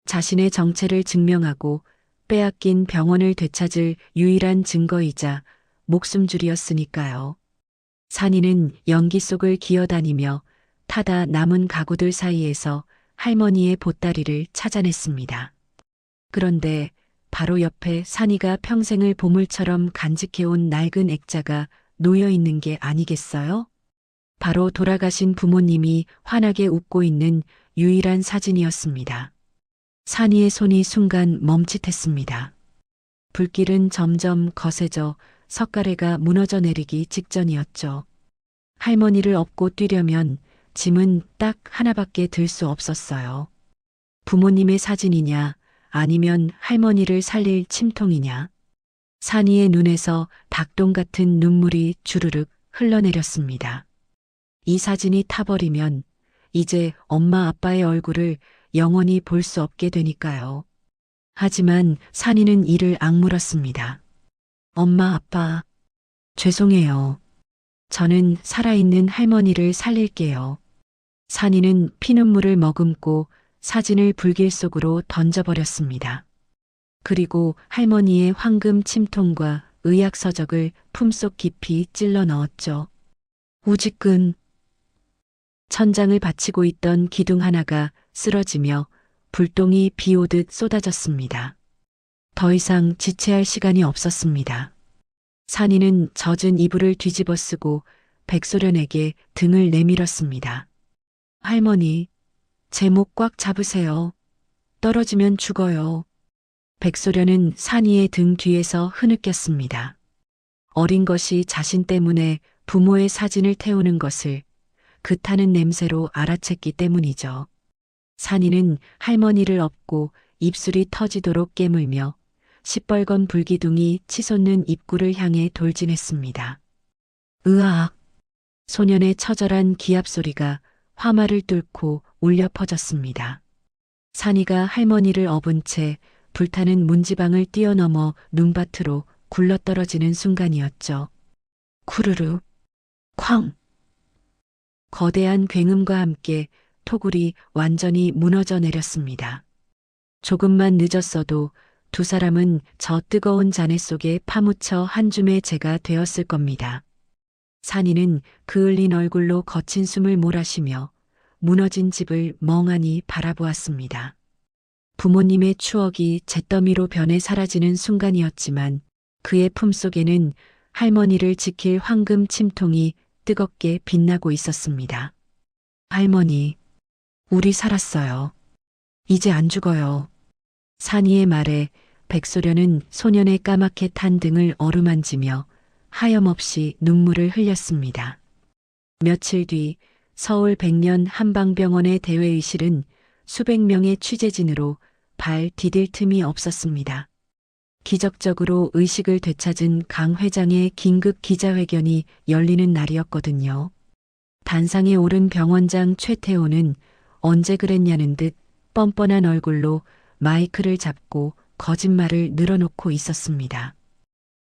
자신의 정체를 증명하고 빼앗긴 병원을 되찾을 유일한 증거이자 목숨줄이었으니까요. 산이는 연기 속을 기어다니며 타다 남은 가구들 사이에서 할머니의 보따리를 찾아냈습니다. 그런데 바로 옆에 산이가 평생을 보물처럼 간직해온 낡은 액자가 놓여 있는 게 아니겠어요? 바로 돌아가신 부모님이 환하게 웃고 있는 유일한 사진이었습니다. 산이의 손이 순간 멈칫했습니다. 불길은 점점 거세져 석가래가 무너져 내리기 직전이었죠. 할머니를 업고 뛰려면 짐은 딱 하나밖에 들 수 없었어요. 부모님의 사진이냐 아니면 할머니를 살릴 침통이냐. 산이의 눈에서 닭똥 같은 눈물이 주르륵 흘러내렸습니다. 이 사진이 타버리면 이제 엄마 아빠의 얼굴을 영원히 볼 수 없게 되니까요. 하지만 산이는 이를 악물었습니다. 엄마 아빠, 죄송해요. 저는 살아있는 할머니를 살릴게요. 산이는 피눈물을 머금고 사진을 불길 속으로 던져버렸습니다. 그리고 할머니의 황금 침통과 의학 서적을 품속 깊이 찔러 넣었죠. 우지끈. 천장을 받치고 있던 기둥 하나가 쓰러지며 불똥이 비 오듯 쏟아졌습니다. 더 이상 지체할 시간이 없었습니다. 산이는 젖은 이불을 뒤집어 쓰고 백소련에게 등을 내밀었습니다. 할머니, 제 목 꽉 잡으세요. 떨어지면 죽어요. 백소련은 산이의 등 뒤에서 흐느꼈습니다. 어린 것이 자신 때문에 부모의 사진을 태우는 것을 그 타는 냄새로 알아챘기 때문이죠. 산이는 할머니를 업고 입술이 터지도록 깨물며 시뻘건 불기둥이 치솟는 입구를 향해 돌진했습니다. 으악! 소년의 처절한 기합 소리가 화마를 뚫고 울려 퍼졌습니다. 산이가 할머니를 업은 채 불타는 문지방을 뛰어넘어 눈밭으로 굴러떨어지는 순간이었죠. 쿠르르, 쾅! 거대한 굉음과 함께 토굴이 완전히 무너져 내렸습니다. 조금만 늦었어도 두 사람은 저 뜨거운 잔해 속에 파묻혀 한 줌의 재가 되었을 겁니다. 산이는 그을린 얼굴로 거친 숨을 몰아쉬며 무너진 집을 멍하니 바라보았습니다. 부모님의 추억이 잿더미로 변해 사라지는 순간이었지만 그의 품속에는 할머니를 지킬 황금 침통이 뜨겁게 빛나고 있었습니다. 할머니, 우리 살았어요. 이제 안 죽어요. 산이의 말에 백소련은 소년의 까맣게 탄 등을 어루만지며 하염없이 눈물을 흘렸습니다. 며칠 뒤 서울 백년 한방병원의 대회의실은 수백 명의 취재진으로 발 디딜 틈이 없었습니다. 기적적으로 의식을 되찾은 강 회장의 긴급 기자회견이 열리는 날이었거든요. 단상에 오른 병원장 최태호는 언제 그랬냐는 듯 뻔뻔한 얼굴로 마이크를 잡고 거짓말을 늘어놓고 있었습니다.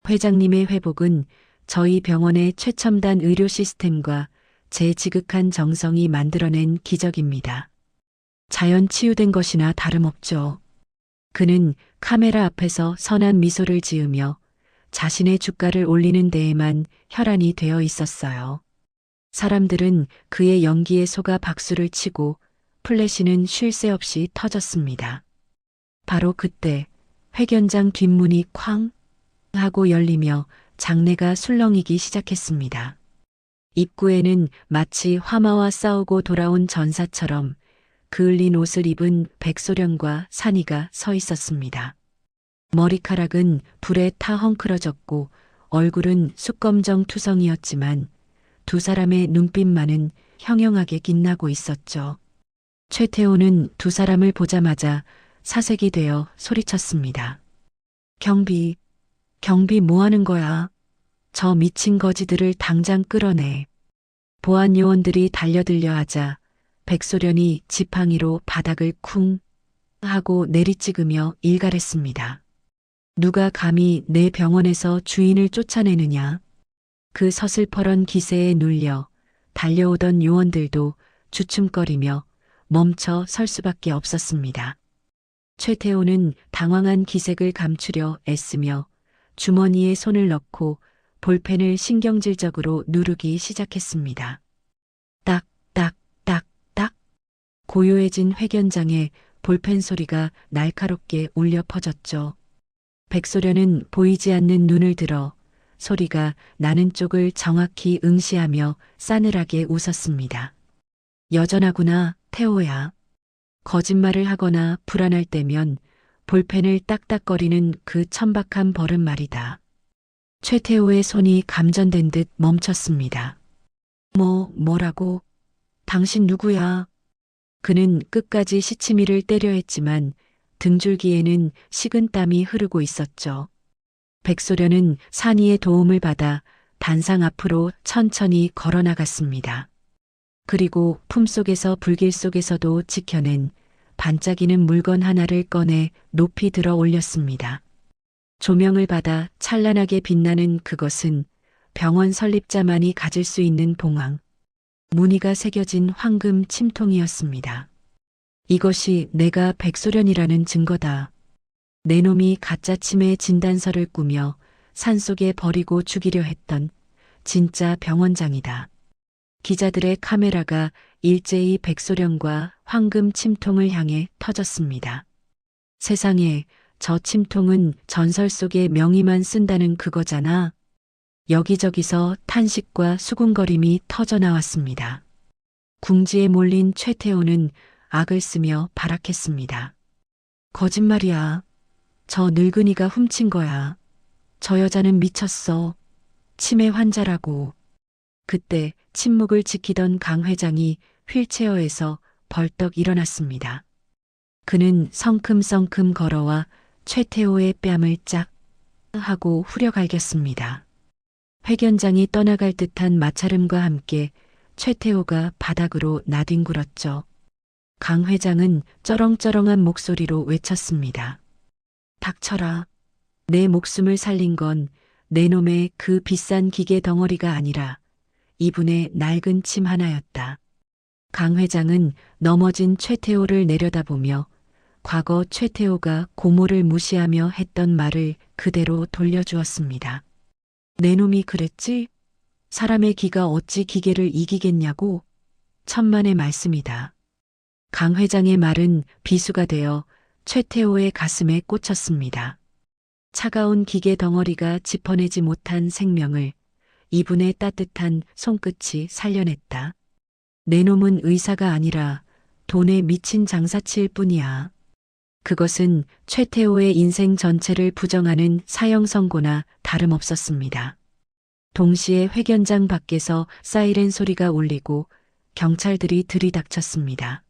회장님의 회복은 저희 병원의 최첨단 의료 시스템과 제 지극한 정성이 만들어낸 기적입니다. 자연 치유된 것이나 다름없죠. 그는 카메라 앞에서 선한 미소를 지으며 자신의 주가를 올리는 데에만 혈안이 되어 있었어요. 사람들은 그의 연기에 속아 박수를 치고 플래시는 쉴 새 없이 터졌습니다. 바로 그때 회견장 뒷문이 쾅 하고 열리며 장내가 술렁이기 시작했습니다. 입구에는 마치 화마와 싸우고 돌아온 전사처럼 그을린 옷을 입은 백소련과 산이가 서 있었습니다. 머리카락은 불에 타 헝클어졌고 얼굴은 숯검정 투성이었지만 두 사람의 눈빛만은 형형하게 빛나고 있었죠. 최태호는 두 사람을 보자마자 사색이 되어 소리쳤습니다. 경비 뭐 하는 거야? 저 미친 거지들을 당장 끌어내. 보안 요원들이 달려들려 하자 백소련이 지팡이로 바닥을 쿵 하고 내리찍으며 일갈했습니다. 누가 감히 내 병원에서 주인을 쫓아내느냐? 그 서슬퍼런 기세에 눌려 달려오던 요원들도 주춤거리며 멈춰 설 수밖에 없었습니다. 최태호는 당황한 기색을 감추려 애쓰며 주머니에 손을 넣고 볼펜을 신경질적으로 누르기 시작했습니다. 딱, 딱, 딱, 딱. 고요해진 회견장에 볼펜 소리가 날카롭게 울려 퍼졌죠. 백소련은 보이지 않는 눈을 들어 소리가 나는 쪽을 정확히 응시하며 싸늘하게 웃었습니다. 여전하구나, 태호야. 거짓말을 하거나 불안할 때면 볼펜을 딱딱거리는 그 천박한 버릇 말이다. 최태호의 손이 감전된 듯 멈췄습니다. 뭐라고? 당신 누구야? 그는 끝까지 시치미를 때려 했지만 등줄기에는 식은 땀이 흐르고 있었죠. 백소련은 산이의 도움을 받아 단상 앞으로 천천히 걸어나갔습니다. 그리고 품속에서 불길 속에서도 지켜낸 반짝이는 물건 하나를 꺼내 높이 들어 올렸습니다. 조명을 받아 찬란하게 빛나는 그것은 병원 설립자만이 가질 수 있는 봉황, 무늬가 새겨진 황금 침통이었습니다. 이것이 내가 백소련이라는 증거다. 내 놈이 가짜 치매 진단서를 꾸며 산속에 버리고 죽이려 했던 진짜 병원장이다. 기자들의 카메라가 일제히 백소련과 황금 침통을 향해 터졌습니다. 세상에, 저 침통은 전설 속의 명의만 쓴다는 그거잖아. 여기저기서 탄식과 수군거림이 터져나왔습니다. 궁지에 몰린 최태호는 악을 쓰며 발악했습니다. 거짓말이야. 저 늙은이가 훔친 거야. 저 여자는 미쳤어. 치매 환자라고. 그때 침묵을 지키던 강 회장이 휠체어에서 벌떡 일어났습니다. 그는 성큼성큼 걸어와 최태호의 뺨을 짝 하고 후려갈겼습니다. 회견장이 떠나갈 듯한 마찰음과 함께 최태호가 바닥으로 나뒹굴었죠. 강 회장은 쩌렁쩌렁한 목소리로 외쳤습니다. 닥쳐라. 내 목숨을 살린 건 내 놈의 그 비싼 기계 덩어리가 아니라 이분의 낡은 침 하나였다. 강 회장은 넘어진 최태호를 내려다보며 과거 최태호가 고모를 무시하며 했던 말을 그대로 돌려주었습니다. 내 놈이 그랬지? 사람의 기가 어찌 기계를 이기겠냐고? 천만의 말씀이다. 강 회장의 말은 비수가 되어 최태호의 가슴에 꽂혔습니다. 차가운 기계 덩어리가 짚어내지 못한 생명을 이분의 따뜻한 손끝이 살려냈다. 내 놈은 의사가 아니라 돈에 미친 장사치일 뿐이야. 그것은 최태호의 인생 전체를 부정하는 사형 선고나 다름없었습니다. 동시에 회견장 밖에서 사이렌 소리가 울리고 경찰들이 들이닥쳤습니다.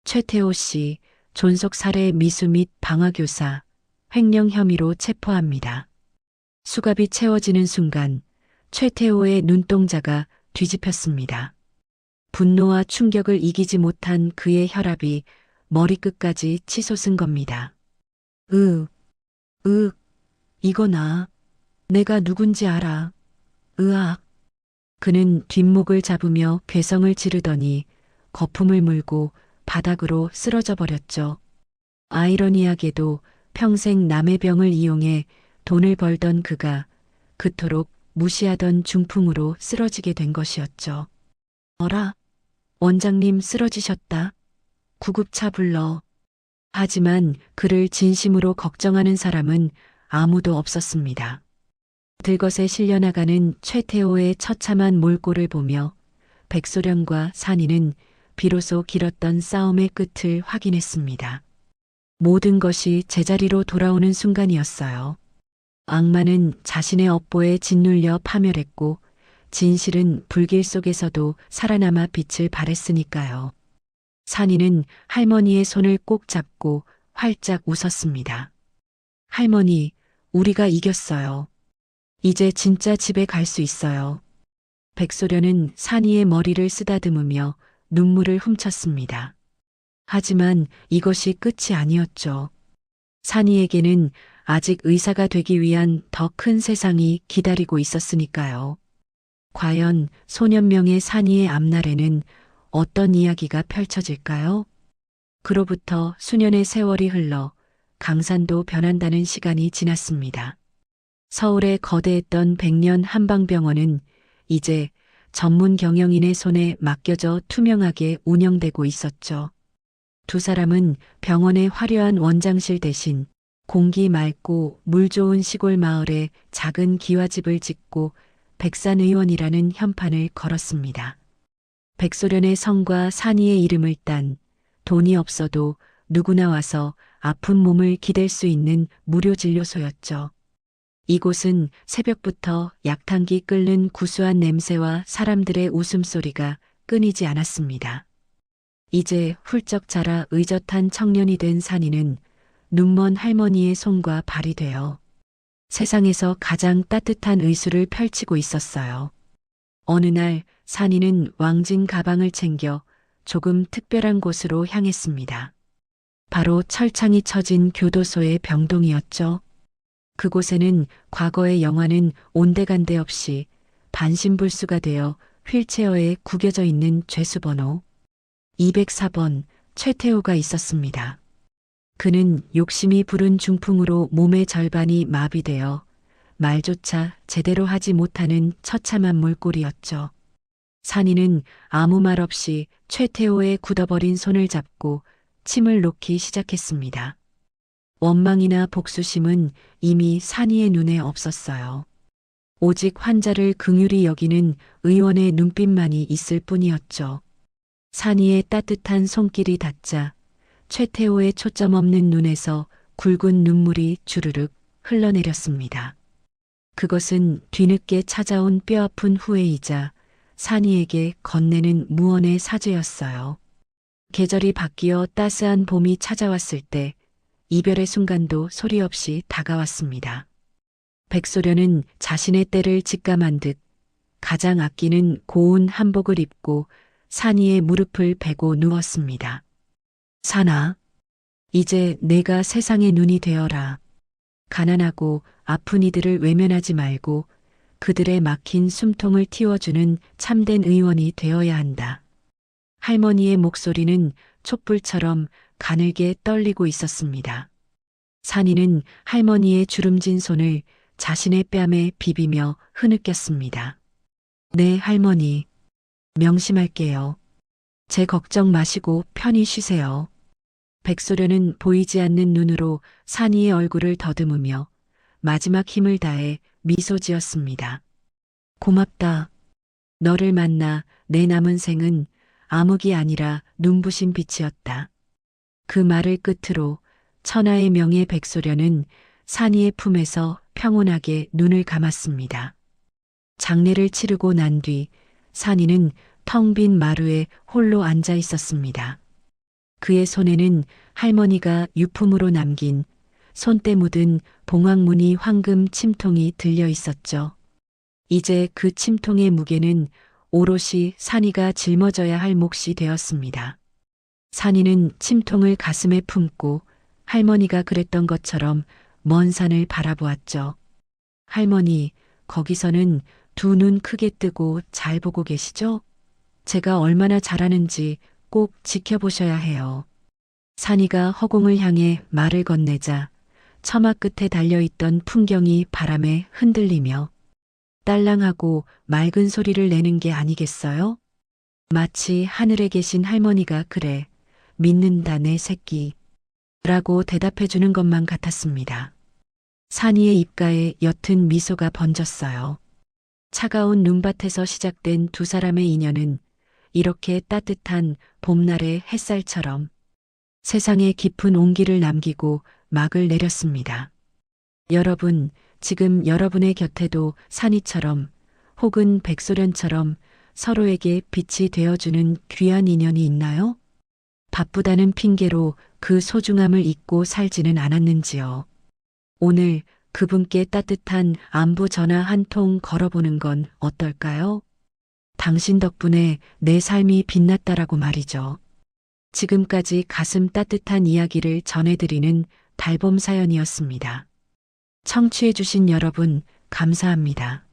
최태호 씨 존속 살해 미수 및 방화교사, 횡령 혐의로 체포합니다. 수갑이 채워지는 순간 최태호의 눈동자가 뒤집혔습니다. 분노와 충격을 이기지 못한 그의 혈압이 머리끝까지 치솟은 겁니다. 이거나. 내가 누군지 알아. 으악. 그는 뒷목을 잡으며 괴성을 지르더니 거품을 물고 바닥으로 쓰러져 버렸죠. 아이러니하게도 평생 남의 병을 이용해 돈을 벌던 그가 그토록 무시하던 중풍으로 쓰러지게 된 것이었죠. 어라, 원장님 쓰러지셨다. 구급차 불러. 하지만 그를 진심으로 걱정하는 사람은 아무도 없었습니다. 들것에 실려나가는 최태호의 처참한 몰골을 보며 백소련과 산이는 비로소 길었던 싸움의 끝을 확인했습니다. 모든 것이 제자리로 돌아오는 순간이었어요. 악마는 자신의 업보에 짓눌려 파멸했고 진실은 불길 속에서도 살아남아 빛을 발했으니까요. 산이는 할머니의 손을 꼭 잡고 활짝 웃었습니다. 할머니, 우리가 이겼어요. 이제 진짜 집에 갈 수 있어요. 백소련은 산이의 머리를 쓰다듬으며 눈물을 훔쳤습니다. 하지만 이것이 끝이 아니었죠. 산이에게는 아직 의사가 되기 위한 더 큰 세상이 기다리고 있었으니까요. 과연 소년명의 산이의 앞날에는 어떤 이야기가 펼쳐질까요? 그로부터 수년의 세월이 흘러 강산도 변한다는 시간이 지났습니다. 서울의 거대했던 백년 한방병원은 이제 전문 경영인의 손에 맡겨져 투명하게 운영되고 있었죠. 두 사람은 병원의 화려한 원장실 대신 공기 맑고 물 좋은 시골 마을에 작은 기와집을 짓고 백산의원이라는 현판을 걸었습니다. 백소련의 성과 산이의 이름을 딴 돈이 없어도 누구나 와서 아픈 몸을 기댈 수 있는 무료 진료소였죠. 이곳은 새벽부터 약탕기 끓는 구수한 냄새와 사람들의 웃음소리가 끊이지 않았습니다. 이제 훌쩍 자라 의젓한 청년이 된 산이는 눈먼 할머니의 손과 발이 되어 세상에서 가장 따뜻한 의술을 펼치고 있었어요. 어느 날 산이는 왕진 가방을 챙겨 조금 특별한 곳으로 향했습니다. 바로 철창이 쳐진 교도소의 병동이었죠. 그곳에는 과거의 영화는 온데간데 없이 반신불수가 되어 휠체어에 구겨져 있는 죄수번호 204번 최태호가 있었습니다. 그는 욕심이 부른 중풍으로 몸의 절반이 마비되어 말조차 제대로 하지 못하는 처참한 몰골이었죠. 산이는 아무 말 없이 최태호의 굳어버린 손을 잡고 침을 놓기 시작했습니다. 원망이나 복수심은 이미 산이의 눈에 없었어요. 오직 환자를 긍휼히 여기는 의원의 눈빛만이 있을 뿐이었죠. 산이의 따뜻한 손길이 닿자 최태호의 초점 없는 눈에서 굵은 눈물이 주르륵 흘러내렸습니다. 그것은 뒤늦게 찾아온 뼈아픈 후회이자 산이에게 건네는 무언의 사죄였어요. 계절이 바뀌어 따스한 봄이 찾아왔을 때 이별의 순간도 소리 없이 다가왔습니다. 백소련은 자신의 때를 직감한 듯 가장 아끼는 고운 한복을 입고 산이의 무릎을 베고 누웠습니다. 산아, 이제 내가 세상의 눈이 되어라. 가난하고 아픈 이들을 외면하지 말고 그들의 막힌 숨통을 틔워주는 참된 의원이 되어야 한다. 할머니의 목소리는 촛불처럼 가늘게 떨리고 있었습니다. 산이는 할머니의 주름진 손을 자신의 뺨에 비비며 흐느꼈습니다. 네, 할머니. 명심할게요. 제 걱정 마시고 편히 쉬세요. 백소련은 보이지 않는 눈으로 산이의 얼굴을 더듬으며 마지막 힘을 다해 미소 지었습니다. 고맙다. 너를 만나 내 남은 생은 암흑이 아니라 눈부신 빛이었다. 그 말을 끝으로 천하의 명예 백소련은 산이의 품에서 평온하게 눈을 감았습니다. 장례를 치르고 난 뒤 산이는 텅 빈 마루에 홀로 앉아 있었습니다. 그의 손에는 할머니가 유품으로 남긴 손때 묻은 봉황무늬 황금 침통이 들려 있었죠. 이제 그 침통의 무게는 오롯이 산이가 짊어져야 할 몫이 되었습니다. 산이는 침통을 가슴에 품고 할머니가 그랬던 것처럼 먼 산을 바라보았죠. 할머니, 거기서는 두 눈 크게 뜨고 잘 보고 계시죠? 제가 얼마나 잘하는지 꼭 지켜보셔야 해요. 산이가 허공을 향해 말을 건네자 처마 끝에 달려있던 풍경이 바람에 흔들리며 딸랑하고 맑은 소리를 내는 게 아니겠어요? 마치 하늘에 계신 할머니가 그래, 믿는다 내 새끼 라고 대답해 주는 것만 같았습니다. 산이의 입가에 옅은 미소가 번졌어요. 차가운 눈밭에서 시작된 두 사람의 인연은 이렇게 따뜻한 봄날의 햇살처럼 세상에 깊은 온기를 남기고 막을 내렸습니다. 여러분, 지금 여러분의 곁에도 산이처럼 혹은 백소련처럼 서로에게 빛이 되어주는 귀한 인연이 있나요? 바쁘다는 핑계로 그 소중함을 잊고 살지는 않았는지요. 오늘 그분께 따뜻한 안부 전화 한 통 걸어보는 건 어떨까요? 당신 덕분에 내 삶이 빛났다라고 말이죠. 지금까지 가슴 따뜻한 이야기를 전해드리는 달봄 사연이었습니다. 청취해주신 여러분, 감사합니다.